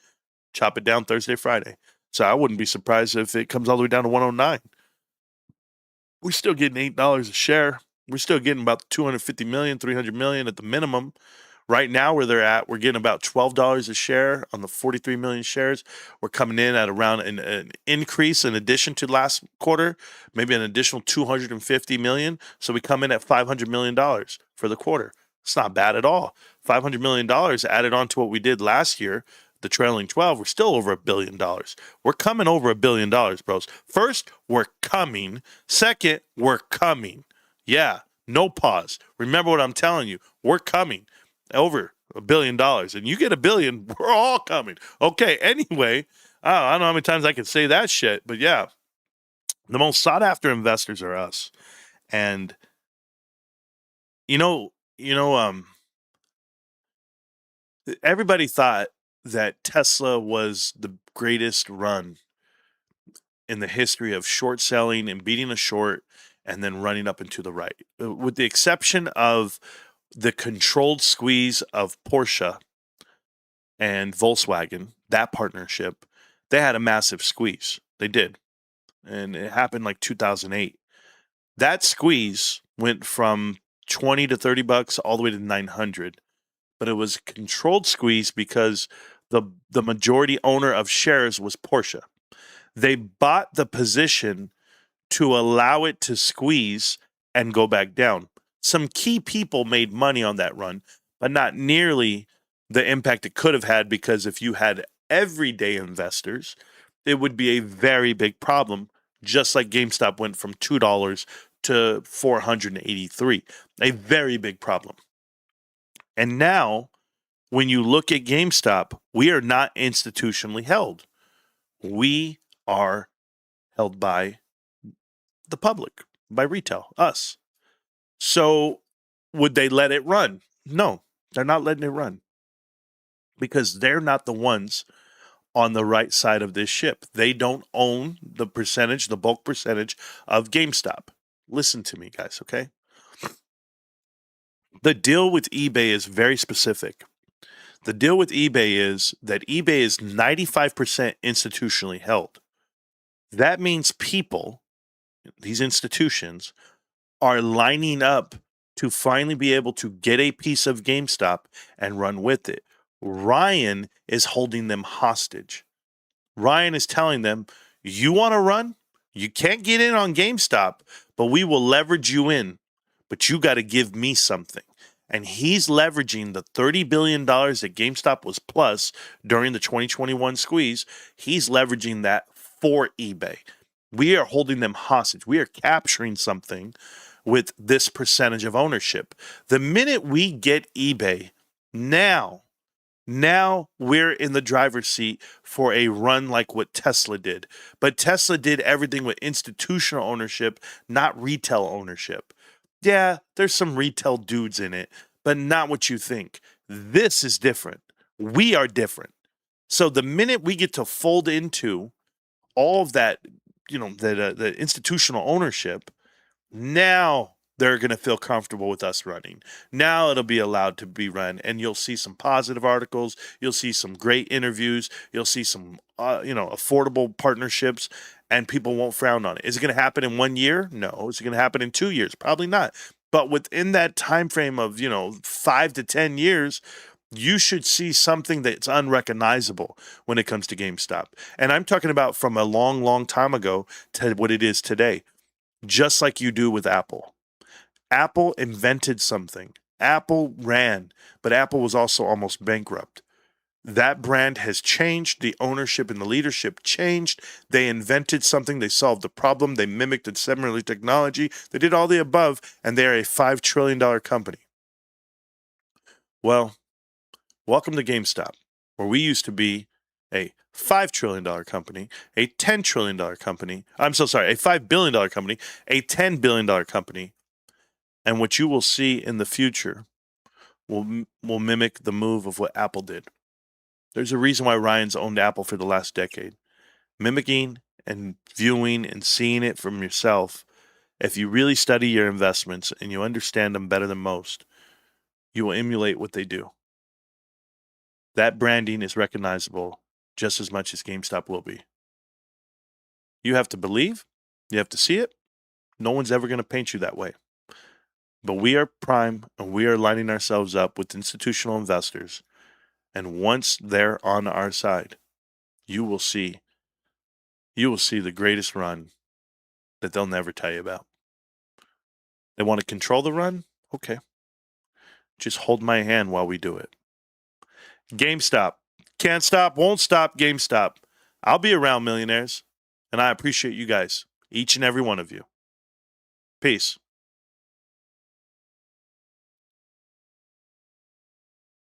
Chop it down Thursday, Friday. So I wouldn't be surprised if it comes all the way down to 109. We're still getting $8 a share. We're still getting about 250 million, 300 million at the minimum. Right now, where they're at, we're getting about $12 a share on the 43 million shares. We're coming in at around an increase in addition to last quarter, maybe an additional 250 million. So we come in at $500 million for the quarter. It's not bad at all. $500 million added on to what we did last year, the trailing 12, we're still over $1 billion. We're coming over $1 billion, bros. First, we're coming. Second, we're coming. Yeah, no pause. Remember what I'm telling you. We're coming over $1 billion. And you get $1 billion, we're all coming. Okay, anyway, I don't know how many times I can say that shit, but yeah, the most sought after investors are us. And, everybody thought that Tesla was the greatest run in the history of short selling and beating a short and then running up and to the right, with the exception of the controlled squeeze of Porsche and Volkswagen, that partnership. They had a massive squeeze. They did. And it happened like 2008. That squeeze went from 20 to 30 bucks all the way to 900. But it was a controlled squeeze because the majority owner of shares was Porsche. They bought the position to allow it to squeeze and go back down. Some key people made money on that run, but not nearly the impact it could have had, because if you had everyday investors, it would be a very big problem, just like GameStop went from $2 to $483. A very big problem. And now, when you look at GameStop, we are not institutionally held. We are held by the public, by retail, us. So would they let it run? No, they're not letting it run, because they're not the ones on the right side of this ship. They don't own the bulk percentage of GameStop. Listen to me, guys, okay? The deal with eBay is very specific. The deal with eBay is that eBay is 95% institutionally held. That means people, these institutions, are lining up to finally be able to get a piece of GameStop and run with it. Ryan is holding them hostage. Ryan is telling them, you want to run? You can't get in on GameStop, but we will leverage you in. But you got to give me something. And he's leveraging the $30 billion that GameStop was plus during the 2021 squeeze. He's leveraging that for eBay. We are holding them hostage. We are capturing something with this percentage of ownership. The minute we get eBay, now we're in the driver's seat for a run like what Tesla did. But Tesla did everything with institutional ownership, not retail ownership. Yeah, there's some retail dudes in it, but not what you think. This is different. We are different. So the minute we get to fold into all of that, the institutional ownership, now they're going to feel comfortable with us running. Now it'll be allowed to be run, and you'll see some positive articles. You'll see some great interviews. You'll see some, affordable partnerships, and people won't frown on it. Is it going to happen in 1 year? No. Is it going to happen in 2 years? Probably not. But within that time frame of 5 to 10 years, you should see something that's unrecognizable when it comes to GameStop. And I'm talking about from a long, long time ago to what it is today. Just like you do with Apple. Apple invented something. Apple ran, but Apple was also almost bankrupt. That brand has changed. The ownership and the leadership changed. They invented something. They solved the problem. They mimicked the similar technology. They did all the above, and they're a $5 trillion company. Well, welcome to GameStop, where we used to be a $5 trillion company, a $10 trillion company. I'm so sorry, a $5 billion company, a $10 billion company. And what you will see in the future will mimic the move of what Apple did. There's a reason why Ryan's owned Apple for the last decade. Mimicking and viewing and seeing it from yourself, if you really study your investments and you understand them better than most, you will emulate what they do. That branding is recognizable just as much as GameStop will be. You have to believe, you have to see it. No one's ever going to paint you that way. But we are prime, and we are lining ourselves up with institutional investors. And once they're on our side, you will see the greatest run that they'll never tell you about. They want to control the run? Okay. Just hold my hand while we do it. GameStop. Can't stop, won't stop, GameStop. I'll be around, millionaires. And I appreciate you guys, each and every one of you. Peace.